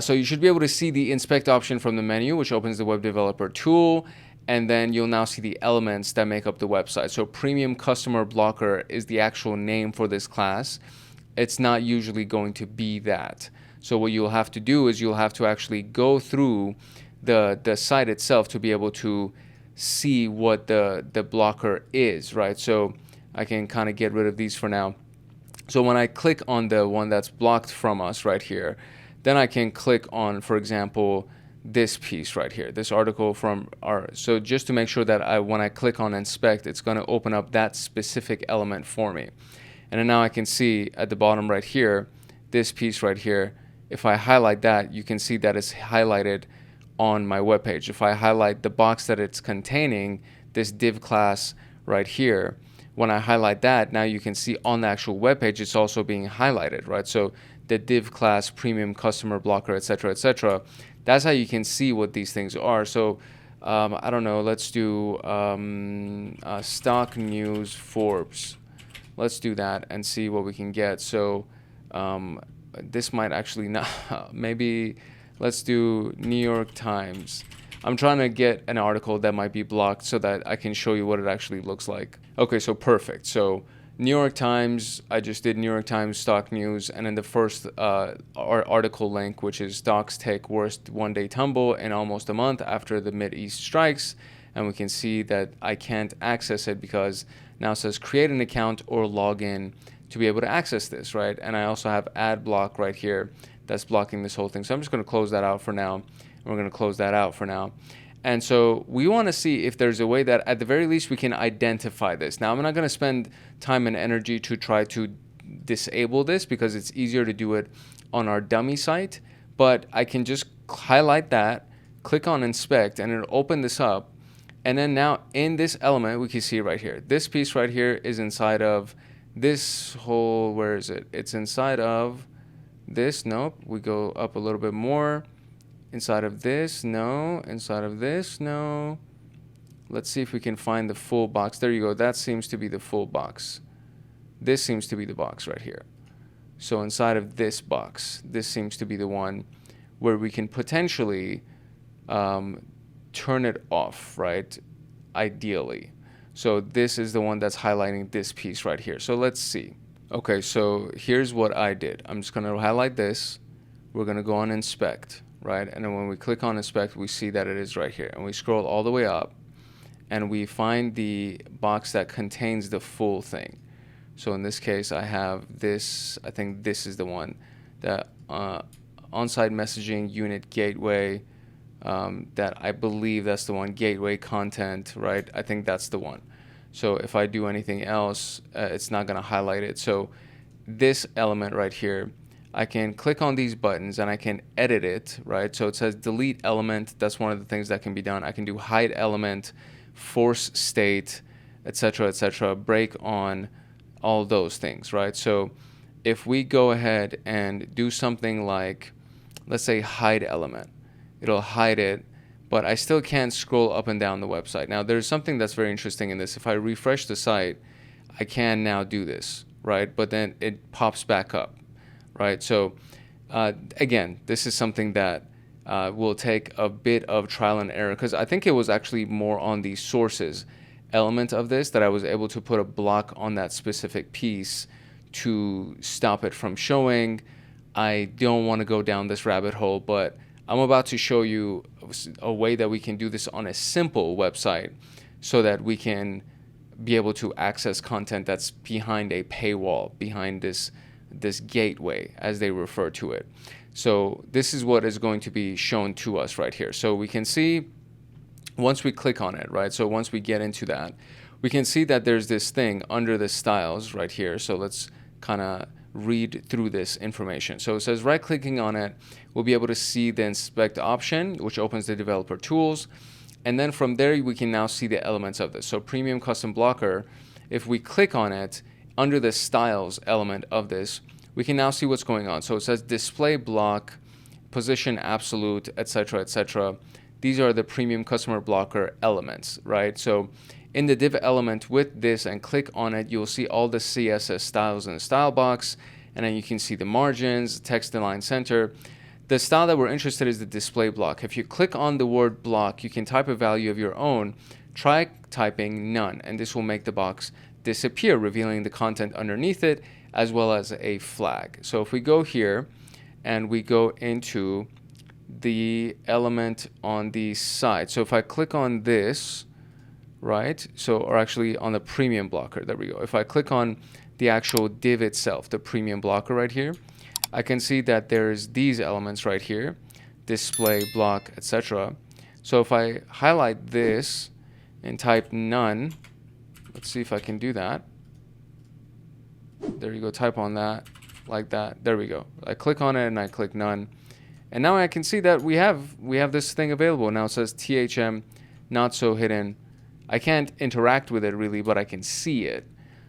So you should be able to see the inspect option from the menu, which opens the web developer tool, and then you'll now see the elements that make up the website. So premium customer blocker is the actual name for this class. It's not usually going to be that. So what you'll have to do is you'll have to actually go through the site itself to be able to see what the blocker is, right? So I can kind of get rid of these for now. So when I click on the one that's blocked from us right here, then I can click on, for example, this piece right here, this article from so just to make sure that when I click on inspect, it's going to open up that specific element for me. And then now I can see at the bottom right here, this piece right here, if I highlight that, you can see that it's highlighted on my web page. If I highlight the box that it's containing, this div class right here, when I highlight that, now you can see on the actual web page, it's also being highlighted, right? So the div class, premium customer blocker, etc. That's how you can see what these things are. So I don't know, let's do stock news Forbes. Let's do that and see what we can get. So this might actually not, maybe let's do New York Times. I'm trying to get an article that might be blocked so that I can show you what it actually looks like. Okay, so perfect. So New York Times, I just did New York Times stock news, and then the first article link, which is stocks take worst one-day tumble in almost a month after the Mideast strikes. And we can see that I can't access it because now it says create an account or log in to be able to access this, right? And I also have ad block right here that's blocking this whole thing. So I'm just going to close that out for now. And we're going to close that out for now. And so we want to see if there's a way that at the very least we can identify this. Now, I'm not going to spend time and energy to try to disable this because it's easier to do it on our dummy site, but I can just highlight that, click on inspect, and it'll open this up. And then now in this element, we can see right here, this piece right here is inside of this whole, where is it? It's inside of this, nope, we go up a little bit more. Inside of this, no. Inside of this, no. Let's see if we can find the full box. There you go. That seems to be the full box. This seems to be the box right here. So inside of this box, this seems to be the one where we can potentially turn it off, right? Ideally. So this is the one that's highlighting this piece right here. So let's see. Okay, so here's what I did. I'm just going to highlight this. We're going to go on inspect. Right, and then when we click on inspect, we see that it is right here, and we scroll all the way up and we find the box that contains the full thing. So in this case, I have this, I think this is the one, that on-site messaging unit gateway, that I believe that's the one, gateway content, right? I think that's the one. So if I do anything else, it's not going to highlight it. So this element right here, I can click on these buttons and I can edit it, right? So it says delete element. That's one of the things that can be done. I can do hide element, force state, etc., break on, all those things, right? So if we go ahead and do something like, let's say hide element, it'll hide it, but I still can't scroll up and down the website. Now there's something that's very interesting in this. If I refresh the site, I can now do this, right? But then it pops back up. Right, so again, this is something that will take a bit of trial and error because I think it was actually more on the sources element of this that I was able to put a block on that specific piece to stop it from showing. I don't want to go down this rabbit hole, but I'm about to show you a way that we can do this on a simple website so that we can be able to access content that's behind a paywall, behind this this gateway, as they refer to it. So this is what is going to be shown to us right here. So we can see once we click on it, right? So once we get into that, we can see that there's this thing under the styles right here. So let's kind of read through this information. So it says right clicking on it, we'll be able to see the inspect option, which opens the developer tools. And then from there, we can now see the elements of this. So premium custom blocker, if we click on it under the styles element of this, we can now see what's going on. So it says display block, position absolute, etc., etc. These are the premium customer blocker elements, right? So in the div element with this and click on it, you'll see all the CSS styles in the style box, and then you can see the margins, text align center. The style that we're interested in is the display block. If you click on the word block, you can type a value of your own. Try typing none, and this will make the box disappear, revealing the content underneath it, as well as a flag. So if we go here and we go into the element on the side, so if I click on this, right, so, or actually on the premium blocker, there we go. If I click on the actual div itself, the premium blocker right here, I can see that there's these elements right here, display block, etc. So if I highlight this and type none, let's see if I can do that. There you go, type on that, like that, there we go. I click on it and I click none. And now I can see that we have this thing available. Now it says THM, not so hidden. I can't interact with it really, but I can see it.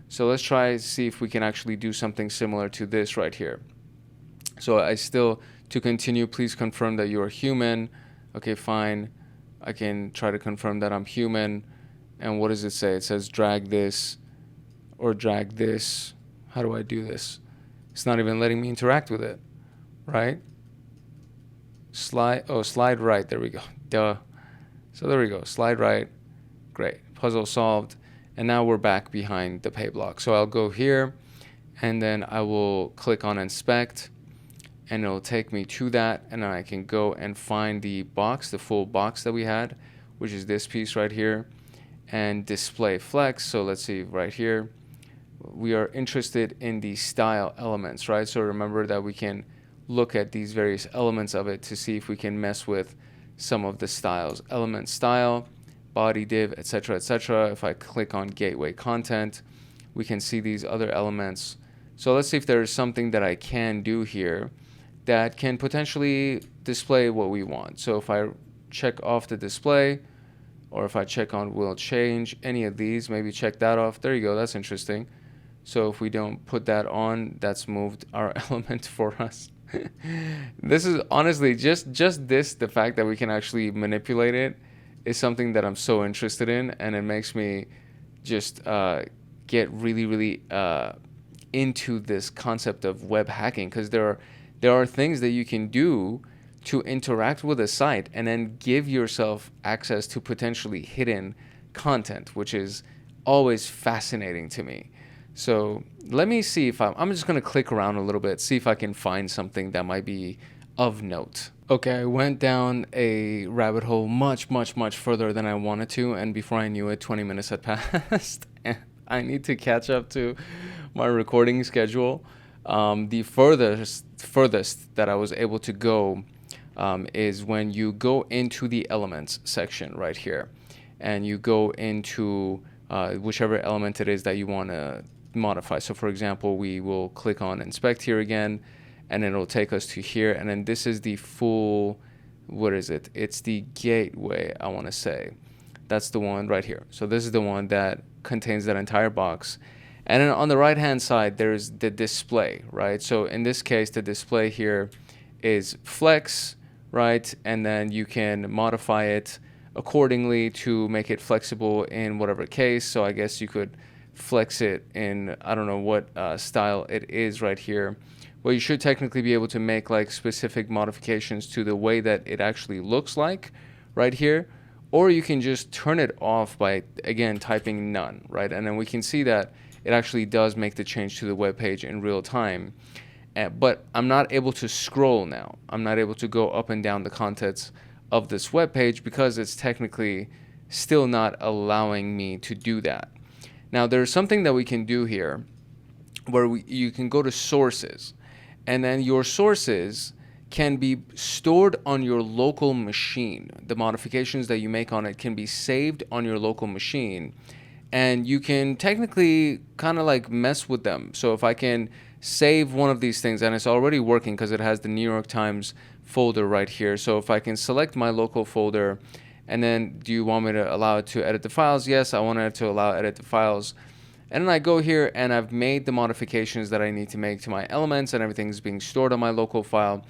So let's try see if we can actually do something similar to this right here. So to continue, please confirm that you are human. Okay, fine. I can try to confirm that I'm human. And what does it say? It says drag this or drag this. How do I do this? It's not even letting me interact with it, right? Slide right. There we go. Duh. So there we go. Slide right. Great. Puzzle solved. And now we're back behind the pay block. So I'll go here and then I will click on inspect and it'll take me to that. And then I can go and find the box, the full box that we had, which is this piece right here, and display flex. So let's see right here. We are interested in the style elements, right? So remember that we can look at these various elements of it to see if we can mess with some of the styles. Element style, body div, etc., etc. If I click on gateway content, we can see these other elements. So let's see if there is something that I can do here that can potentially display what we want. So if I check off the display, or if I check on will change, any of these, maybe check that off. There you go, that's interesting. So if we don't put that on, that's moved our element for us. This is honestly just this, the fact that we can actually manipulate it is something that I'm so interested in, and it makes me just get really into this concept of web hacking, because there are things that you can do to interact with a site and then give yourself access to potentially hidden content, which is always fascinating to me. So let me see if I'm just going to click around a little bit, see if I can find something that might be of note. Okay, I went down a rabbit hole much further than I wanted to, and before I knew it, 20 minutes had passed, and I need to catch up to my recording schedule. The furthest that I was able to go is when you go into the elements section right here, and you go into whichever element it is that you want to modify. So for example, we will click on inspect here again, and it'll take us to here, and then this is the full, what is it? It's the gateway, I want to say. That's the one right here. So this is the one that contains that entire box. And then on the right hand side, there's the display, right? So in this case, the display here is flex, right? And then you can modify it accordingly to make it flexible in whatever case. So I guess you could flex it in, I don't know what style it is right here. Well, you should technically be able to make like specific modifications to the way that it actually looks like right here. Or you can just turn it off by, again, typing none, right? And then we can see that it actually does make the change to the web page in real time. But I'm not able to scroll now. I'm not able to go up and down the contents of this web page because it's technically still not allowing me to do that. Now, there's something that we can do here, where you can go to sources, and then your sources can be stored on your local machine. The modifications that you make on it can be saved on your local machine, and you can technically kind of like mess with them. So if I can save one of these things, and it's already working because it has the New York Times folder right here. So if I can select my local folder, and then do you want me to allow it to edit the files? Yes, I want it to allow edit the files. And then I go here and I've made the modifications that I need to make to my elements, and everything's being stored on my local file.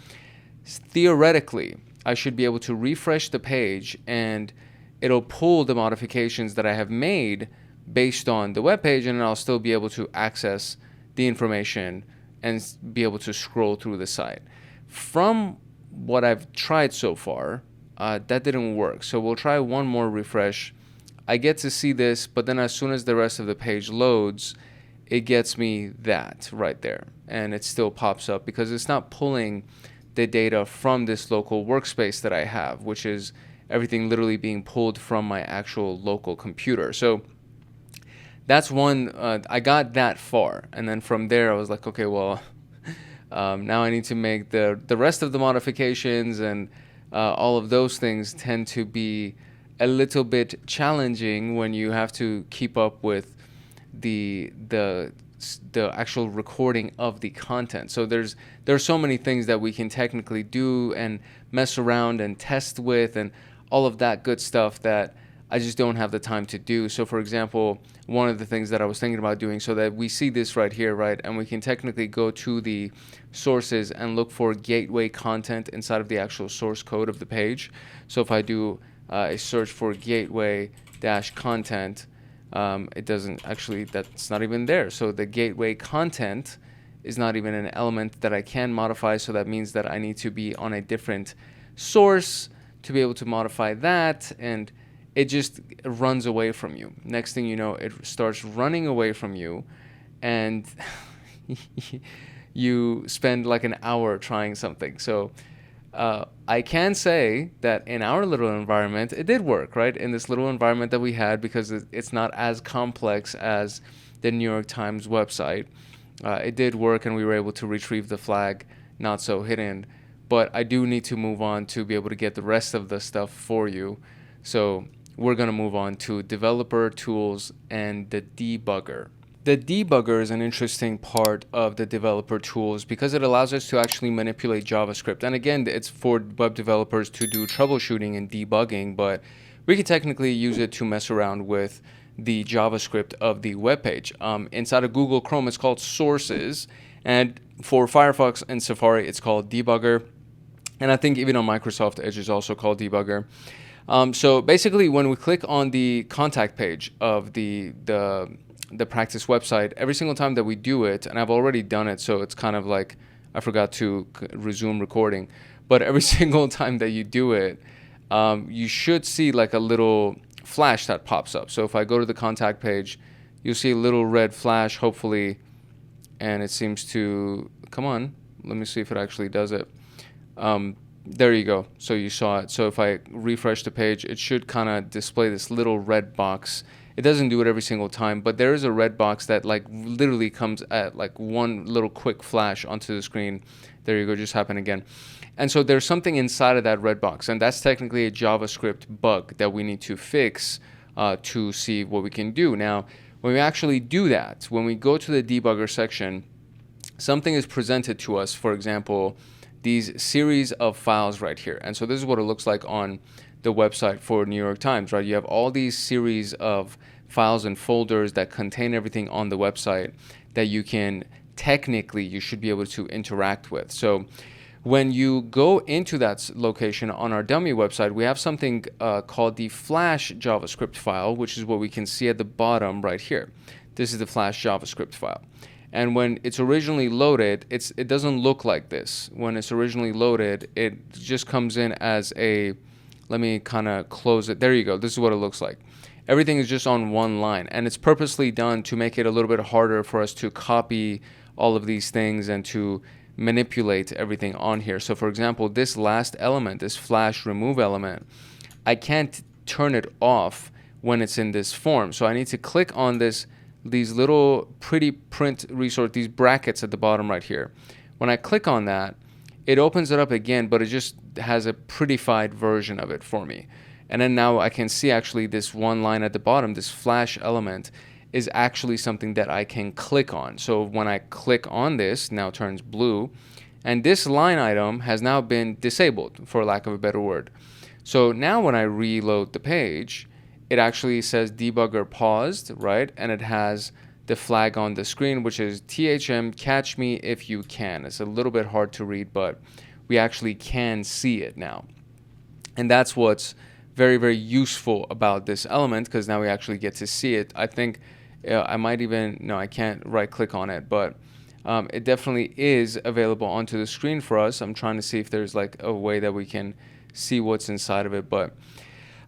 Theoretically, I should be able to refresh the page and it'll pull the modifications that I have made based on the web page, and I'll still be able to access the information and be able to scroll through the site. From what I've tried so far, that didn't work. So we'll try one more refresh. I get to see this, but then as soon as the rest of the page loads, it gets me that right there. And it still pops up because it's not pulling the data from this local workspace that I have, which is everything literally being pulled from my actual local computer. So that's one, I got that far. And then from there, I was like, okay, well, now I need to make the rest of the modifications, and all of those things tend to be a little bit challenging when you have to keep up with the actual recording of the content. So there's so many things that we can technically do and mess around and test with and all of that good stuff that I just don't have the time to do. So for example, one of the things that I was thinking about doing, so that we see this right here, right, and we can technically go to the sources and look for gateway content inside of the actual source code of the page. So if I do a search for gateway-content, it doesn't actually, that's not even there. So the gateway content is not even an element that I can modify. So that means that I need to be on a different source to be able to modify that. And it just runs away from you. Next thing you know, it starts running away from you, and you spend like an hour trying something. So I can say that in our little environment, it did work, right? In this little environment that we had, because it's not as complex as the New York Times website. It did work, and we were able to retrieve the flag, not so hidden. But I do need to move on to be able to get the rest of the stuff for you. So we're going to move on to developer tools and the debugger. The debugger is an interesting part of the developer tools because it allows us to actually manipulate JavaScript. And again, it's for web developers to do troubleshooting and debugging, but we can technically use it to mess around with the JavaScript of the web page. Inside of Google Chrome, it's called Sources, and for Firefox and Safari, it's called Debugger. And I think even on Microsoft Edge is also called Debugger. So basically, when we click on the contact page of the practice website, every single time that we do it, and I've already done it, so it's kind of like I forgot to resume recording, but every single time that you do it, you should see like a little flash that pops up. So if I go to the contact page, you'll see a little red flash, hopefully, and it seems to, come on, let me see if it actually does it. There you go. So you saw it. So if I refresh the page, it should kind of display this little red box. It doesn't do it every single time, but there is a red box that like literally comes at like one little quick flash onto the screen. There you go, just happened again. And so there's something inside of that red box, and that's technically a JavaScript bug that we need to fix to see what we can do. Now, when we actually do that, when we go to the debugger section, something is presented to us, for example, these series of files right here. And so this is what it looks like on the website for New York Times, right? You have all these series of files and folders that contain everything on the website that you can technically, you should be able to interact with. So when you go into that location on our dummy website, we have something called the Flash JavaScript file, which is what we can see at the bottom right here. This is the Flash JavaScript file. And when it's originally loaded, it doesn't look like this. When it's originally loaded, it just comes in as a, let me kind of close it. There you go. This is what it looks like. Everything is just on one line, and it's purposely done to make it a little bit harder for us to copy all of these things and to manipulate everything on here. So for example, this last element, this flash remove element, I can't turn it off when it's in this form. So I need to click on this these little pretty print resource, these brackets at the bottom right here. When I click on that, it opens it up again, but it just has a prettified version of it for me. And then now I can see actually this one line at the bottom, this flash element, is actually something that I can click on. So when I click on this, now turns blue, and this line item has now been disabled, for lack of a better word. So now when I reload the page, it actually says debugger paused, right? And it has the flag on the screen, which is THM catch me if you can. It's a little bit hard to read, but we actually can see it now. And that's what's very, very useful about this element, because now we actually get to see it. I think I might even, no, I can't right click on it, but it definitely is available onto the screen for us. I'm trying to see if there's like a way that we can see what's inside of it, but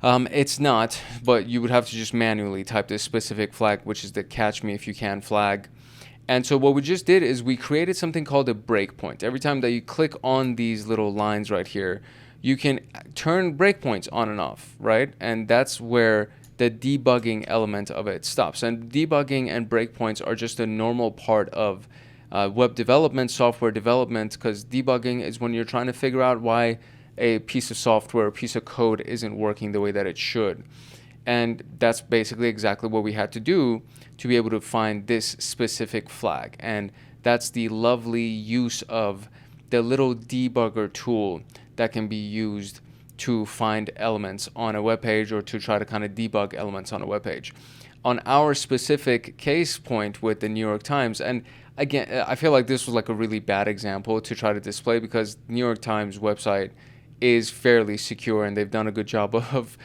it's not, but you would have to just manually type this specific flag, which is the catch me if you can flag. And so what we just did is we created something called a breakpoint. Every time that you click on these little lines right here, you can turn breakpoints on and off, right? And that's where the debugging element of it stops. And debugging and breakpoints are just a normal part of web development, software development, because debugging is when you're trying to figure out why a piece of software, a piece of code isn't working the way that it should. And that's basically exactly what we had to do to be able to find this specific flag. And that's the lovely use of the little debugger tool that can be used to find elements on a web page, or to try to kind of debug elements on a web page. On our specific case point with the New York Times, and again, I feel like this was like a really bad example to try to display, because New York Times website is fairly secure and they've done a good job of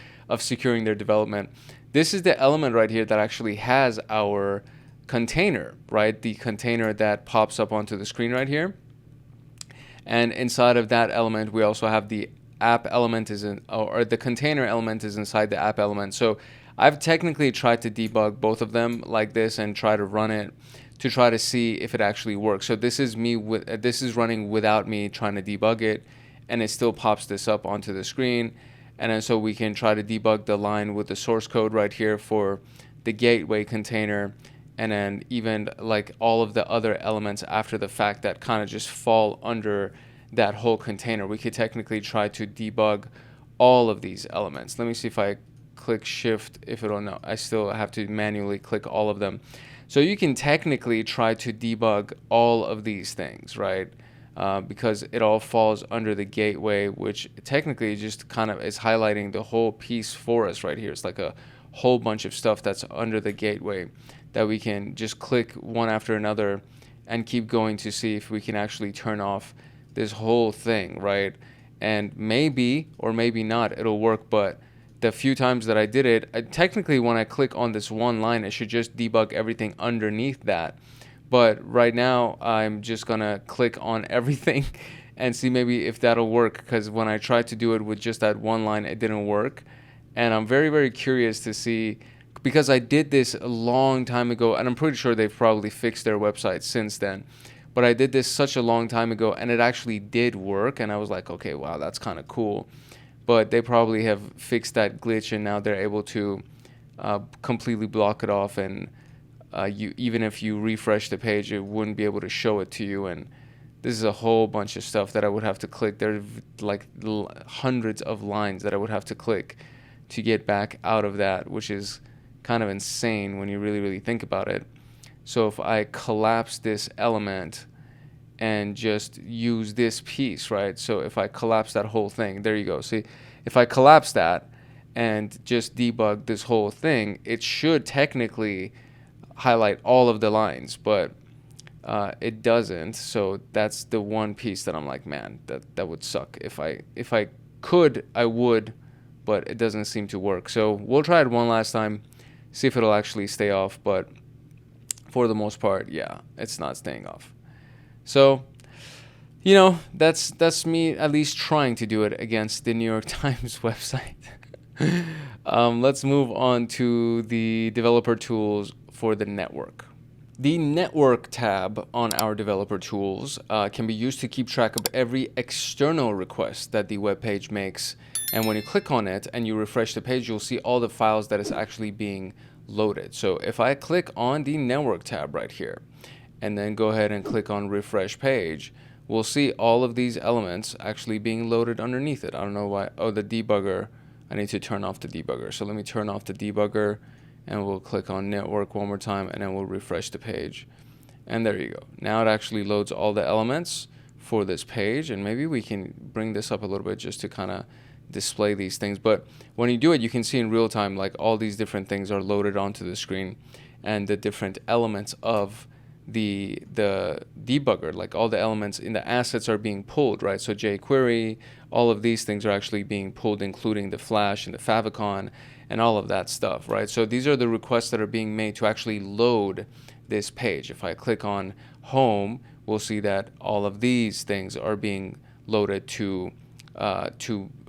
securing their development. This is the element right here that actually has our container, right? The container that pops up onto the screen right here. And inside of that element, we also have the app element or the container element is inside the app element. So I've technically tried to debug both of them like this and try to run it to try to see if it actually works. So this is this is running without me trying to debug it, and it still pops this up onto the screen. And then so we can try to debug the line with the source code right here for the gateway container, and then even like all of the other elements after the fact that kind of just fall under that whole container. We could technically try to debug all of these elements. Let me see if I click shift, if it'll, no, I still have to manually click all of them. So you can technically try to debug all of these things, right? Because it all falls under the gateway, which technically just kind of is highlighting the whole piece for us right here. It's like a whole bunch of stuff that's under the gateway that we can just click one after another and keep going to see if we can actually turn off this whole thing, right? And maybe or maybe not it'll work, but the few times that I did it, technically when I click on this one line, it should just debug everything underneath that. But right now, I'm just gonna click on everything and see maybe if that'll work, because when I tried to do it with just that one line, it didn't work. And I'm very, very curious to see, because I did this a long time ago, and I'm pretty sure they've probably fixed their website since then. But I did this such a long time ago, and it actually did work, and I was like, okay, wow, that's kind of cool. But they probably have fixed that glitch, and now they're able to completely block it off, and even if you refresh the page, it wouldn't be able to show it to you. And this is a whole bunch of stuff that I would have to click. There's like hundreds of lines that I would have to click to get back out of that, which is kind of insane when you really, really think about it. So if I collapse this element and just use this piece, right? So if I collapse that whole thing, there you go. See, if I collapse that and just debug this whole thing, it should technically highlight all of the lines, but it doesn't. So that's the one piece that I'm like, man, that would suck. If I could, I would, but it doesn't seem to work. So we'll try it one last time, see if it'll actually stay off. But for the most part, yeah, it's not staying off. So, you know, that's me at least trying to do it against the New York Times website. Let's move on to the developer tools for the network. The network tab on our developer tools can be used to keep track of every external request that the web page makes. And when you click on it and you refresh the page, you'll see all the files that is actually being loaded. So if I click on the network tab right here and then go ahead and click on refresh page, we'll see all of these elements actually being loaded underneath it. I don't know why. Oh, the debugger. I need to turn off the debugger. So let me turn off the debugger and we'll click on network one more time and then we'll refresh the page. And there you go. Now it actually loads all the elements for this page, and maybe we can bring this up a little bit just to kind of display these things. But when you do it, you can see in real time like all these different things are loaded onto the screen, and the different elements of the debugger, like all the elements in the assets are being pulled, right? So jQuery, all of these things are actually being pulled, including the Flash and the favicon and all of that stuff, right? So these are the requests that are being made to actually load this page. If I click on home, we'll see that all of these things are being loaded to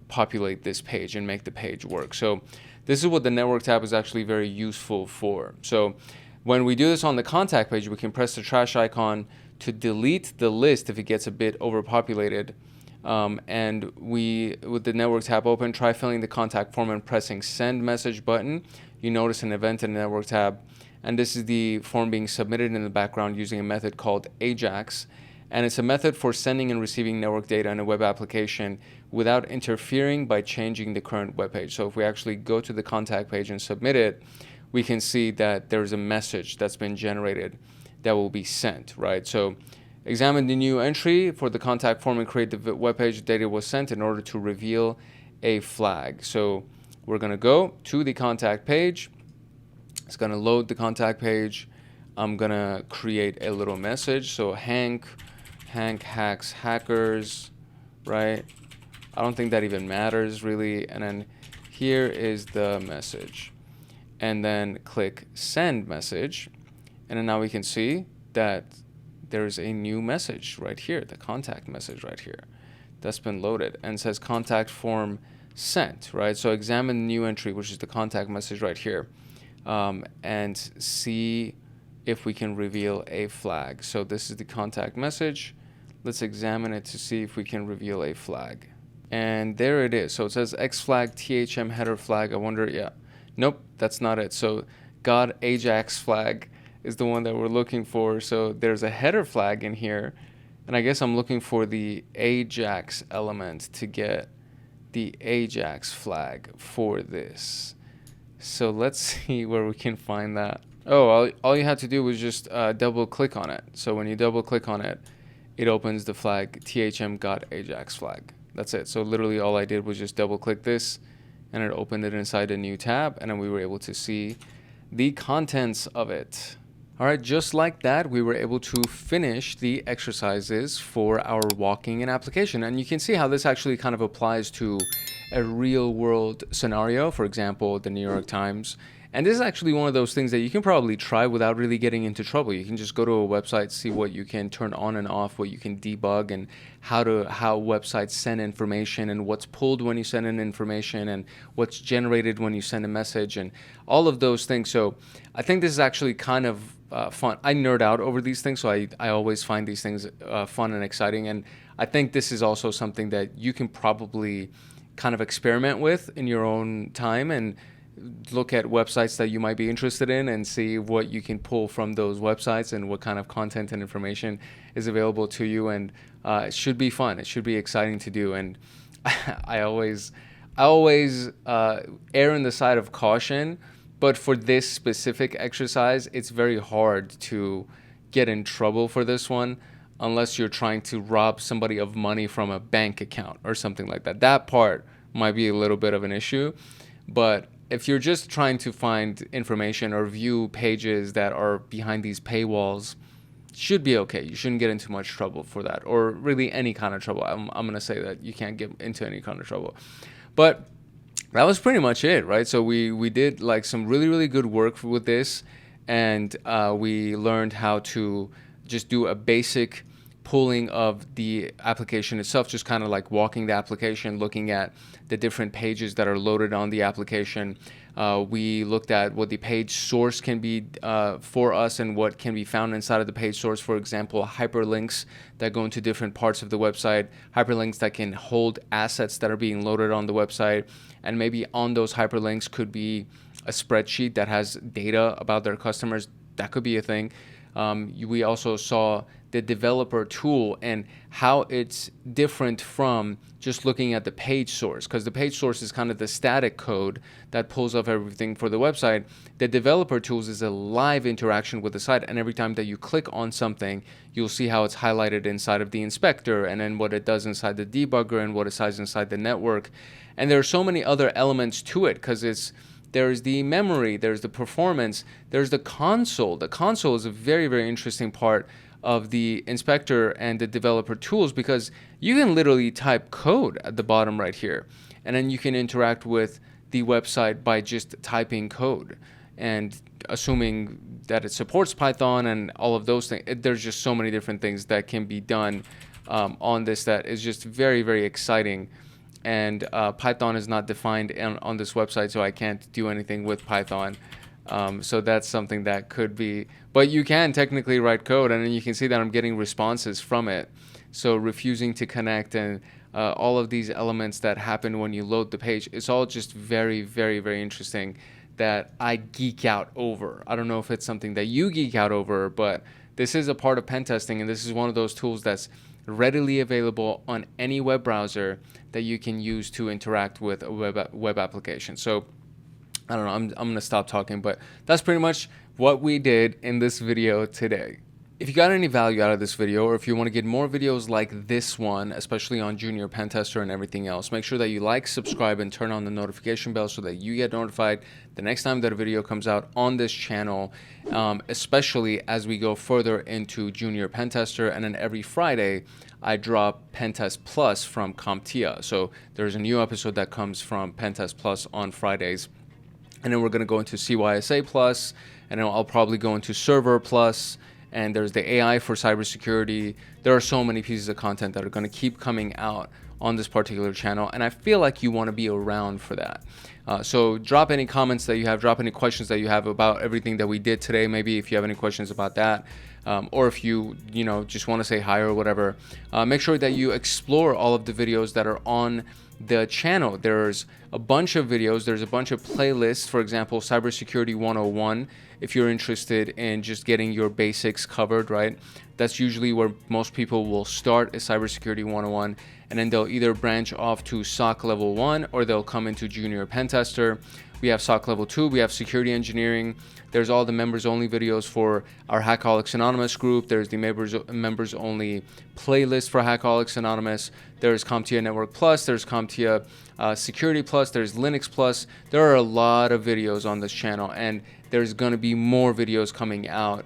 populate this page and make the page work. So this is what the network tab is actually very useful for. So when we do this on the contact page, we can press the trash icon to delete the list if it gets a bit overpopulated. And with the network tab open, try filling the contact form and pressing send message button. You notice an event in the network tab, and this is the form being submitted in the background using a method called Ajax. And it's a method for sending and receiving network data in a web application without interfering by changing the current web page. So if we actually go to the contact page and submit it, we can see that there's a message that's been generated that will be sent, right? So examine the new entry for the contact form and create the web page data was sent in order to reveal a flag. So we're going to go to the contact page. It's going to load the contact page. I'm going to create a little message. So Hank hacks hackers, right? I don't think that even matters really. And then here is the message. And then click send message. And then now we can see that there's a new message right here, the contact message right here that's been loaded, and says contact form sent, right? So examine the new entry, which is the contact message right here, and see if we can reveal a flag. So this is the contact message. Let's examine it to see if we can reveal a flag. And there it is. So it says X flag, THM header flag. I wonder, yeah. Nope, that's not it. So God Ajax flag is the one that we're looking for. So there's a header flag in here, and I guess I'm looking for the Ajax element to get the Ajax flag for this. So let's see where we can find that. Oh, all you had to do was just double click on it. So when you double click on it, it opens the flag THM got Ajax flag. That's it. So literally all I did was just double click this, and it opened it inside a new tab, and then we were able to see the contents of it. All right, just like that, we were able to finish the exercises for our walking in application. And you can see how this actually kind of applies to a real world scenario, for example, the New York Times. And this is actually one of those things that you can probably try without really getting into trouble. You can just go to a website, see what you can turn on and off, what you can debug, and how websites send information, and what's pulled when you send in information, and what's generated when you send a message, and all of those things. So I think this is actually kind of fun. I nerd out over these things, so I always find these things fun and exciting. And I think this is also something that you can probably kind of experiment with in your own time, and look at websites that you might be interested in and see what you can pull from those websites and what kind of content and information is available to you. And it should be fun. It should be exciting to do. And I always err on the side of caution, but for this specific exercise, it's very hard to get in trouble for this one unless you're trying to rob somebody of money from a bank account or something like that. That part might be a little bit of an issue, but if you're just trying to find information or view pages that are behind these paywalls, should be okay. You shouldn't get into much trouble for that, or really any kind of trouble. I'm going to say that you can't get into any kind of trouble. But that was pretty much it, right? So we did like some really, really good work with this, and we learned how to just do a basic pulling of the application itself, just kind of like walking the application, looking at the different pages that are loaded on the application. We looked at what the page source can be for us and what can be found inside of the page source. For example, hyperlinks that go into different parts of the website, hyperlinks that can hold assets that are being loaded on the website, and maybe on those hyperlinks could be a spreadsheet that has data about their customers. That could be a thing. We also saw the developer tool and how it's different from just looking at the page source, because the page source is kind of the static code that pulls up everything for the website. The developer tools is a live interaction with the site, and every time that you click on something, you'll see how it's highlighted inside of the inspector, and then what it does inside the debugger, and what it does inside the network. And there are so many other elements to it, because there's the memory, there's the performance, there's the console. The console is a very, very interesting part of the inspector and the developer tools, because you can literally type code at the bottom right here, and then you can interact with the website by just typing code. And assuming that it supports Python and all of those things, there's just so many different things that can be done on this that is just very, very exciting. And Python is not defined on this website, so I can't do anything with Python. So that's something that could be, but you can technically write code, and then you can see that I'm getting responses from it. So refusing to connect and all of these elements that happen when you load the page, it's all just very, very, very interesting that I geek out over. I don't know if it's something that you geek out over, but this is a part of pen testing, and this is one of those tools that's readily available on any web browser that you can use to interact with a web application. So I don't know, I'm going to stop talking, but that's pretty much what we did in this video today. If you got any value out of this video, or if you want to get more videos like this one, especially on Junior PenTester and everything else, make sure that you like, subscribe, and turn on the notification bell so that you get notified the next time that a video comes out on this channel, especially as we go further into Junior PenTester. And then every Friday, I drop Pentest Plus from CompTIA. So there's a new episode that comes from Pentest Plus on Fridays. And then we're going to go into CYSA Plus, and then I'll probably go into Server Plus, and there's the AI for cybersecurity. There are so many pieces of content that are going to keep coming out on this particular channel, and I feel like you want to be around for that. So drop any comments that you have, drop any questions that you have about everything that we did today. Maybe if you have any questions about that, or if you just want to say hi or whatever. Make sure that you explore all of the videos that are on the channel. There's a bunch of videos, there's a bunch of playlists. For example, Cybersecurity 101, if you're interested in just getting your basics covered, right? That's usually where most people will start, is Cybersecurity 101, and then they'll either branch off to SOC Level 1 or they'll come into Junior PenTester. We have SOC Level 2, we have Security Engineering. There's all the members-only videos for our Hackaholics Anonymous group. There's the members-only playlist for Hackaholics Anonymous. There's CompTIA Network Plus. There's CompTIA Security Plus. There's Linux Plus. There are a lot of videos on this channel, and there's going to be more videos coming out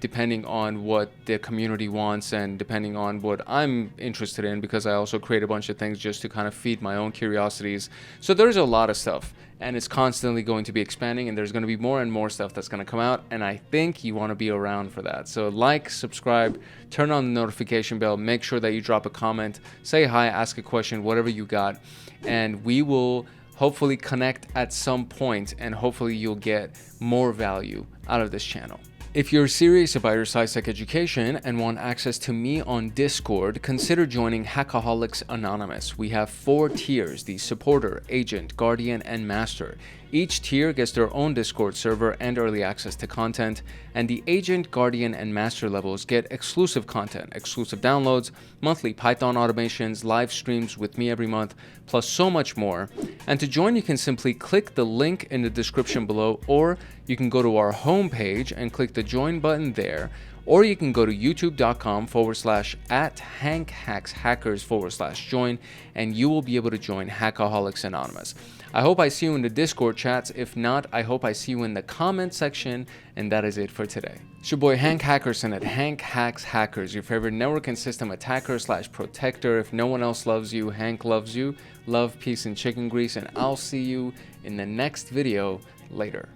depending on what the community wants and depending on what I'm interested in, because I also create a bunch of things just to kind of feed my own curiosities. So there's a lot of stuff, and it's constantly going to be expanding, and there's going to be more and more stuff that's going to come out, and I think you want to be around for that. So like, subscribe, turn on the notification bell, make sure that you drop a comment, say hi, ask a question, whatever you got, and we will hopefully connect at some point, and hopefully you'll get more value out of this channel. If you're serious about your SysAdmin education and want access to me on Discord, consider joining Hackaholics Anonymous. We have 4 tiers: the Supporter, Agent, Guardian, and Master. Each tier gets their own Discord server and early access to content, and the Agent, Guardian, and Master levels get exclusive content, exclusive downloads, monthly Python automations, live streams with me every month, plus so much more. And to join, you can simply click the link in the description below, or you can go to our homepage and click the join button there, or you can go to youtube.com/@HankHacksHackers/join, and you will be able to join Hackaholics Anonymous. I hope I see you in the Discord chats. If not, I hope I see you in the comment section, and that is it for today. It's your boy Hank Hackerson at Hank Hacks Hackers, your favorite network and system attacker/protector. If no one else loves you, Hank loves you. Love, peace, and chicken grease, and I'll see you in the next video later.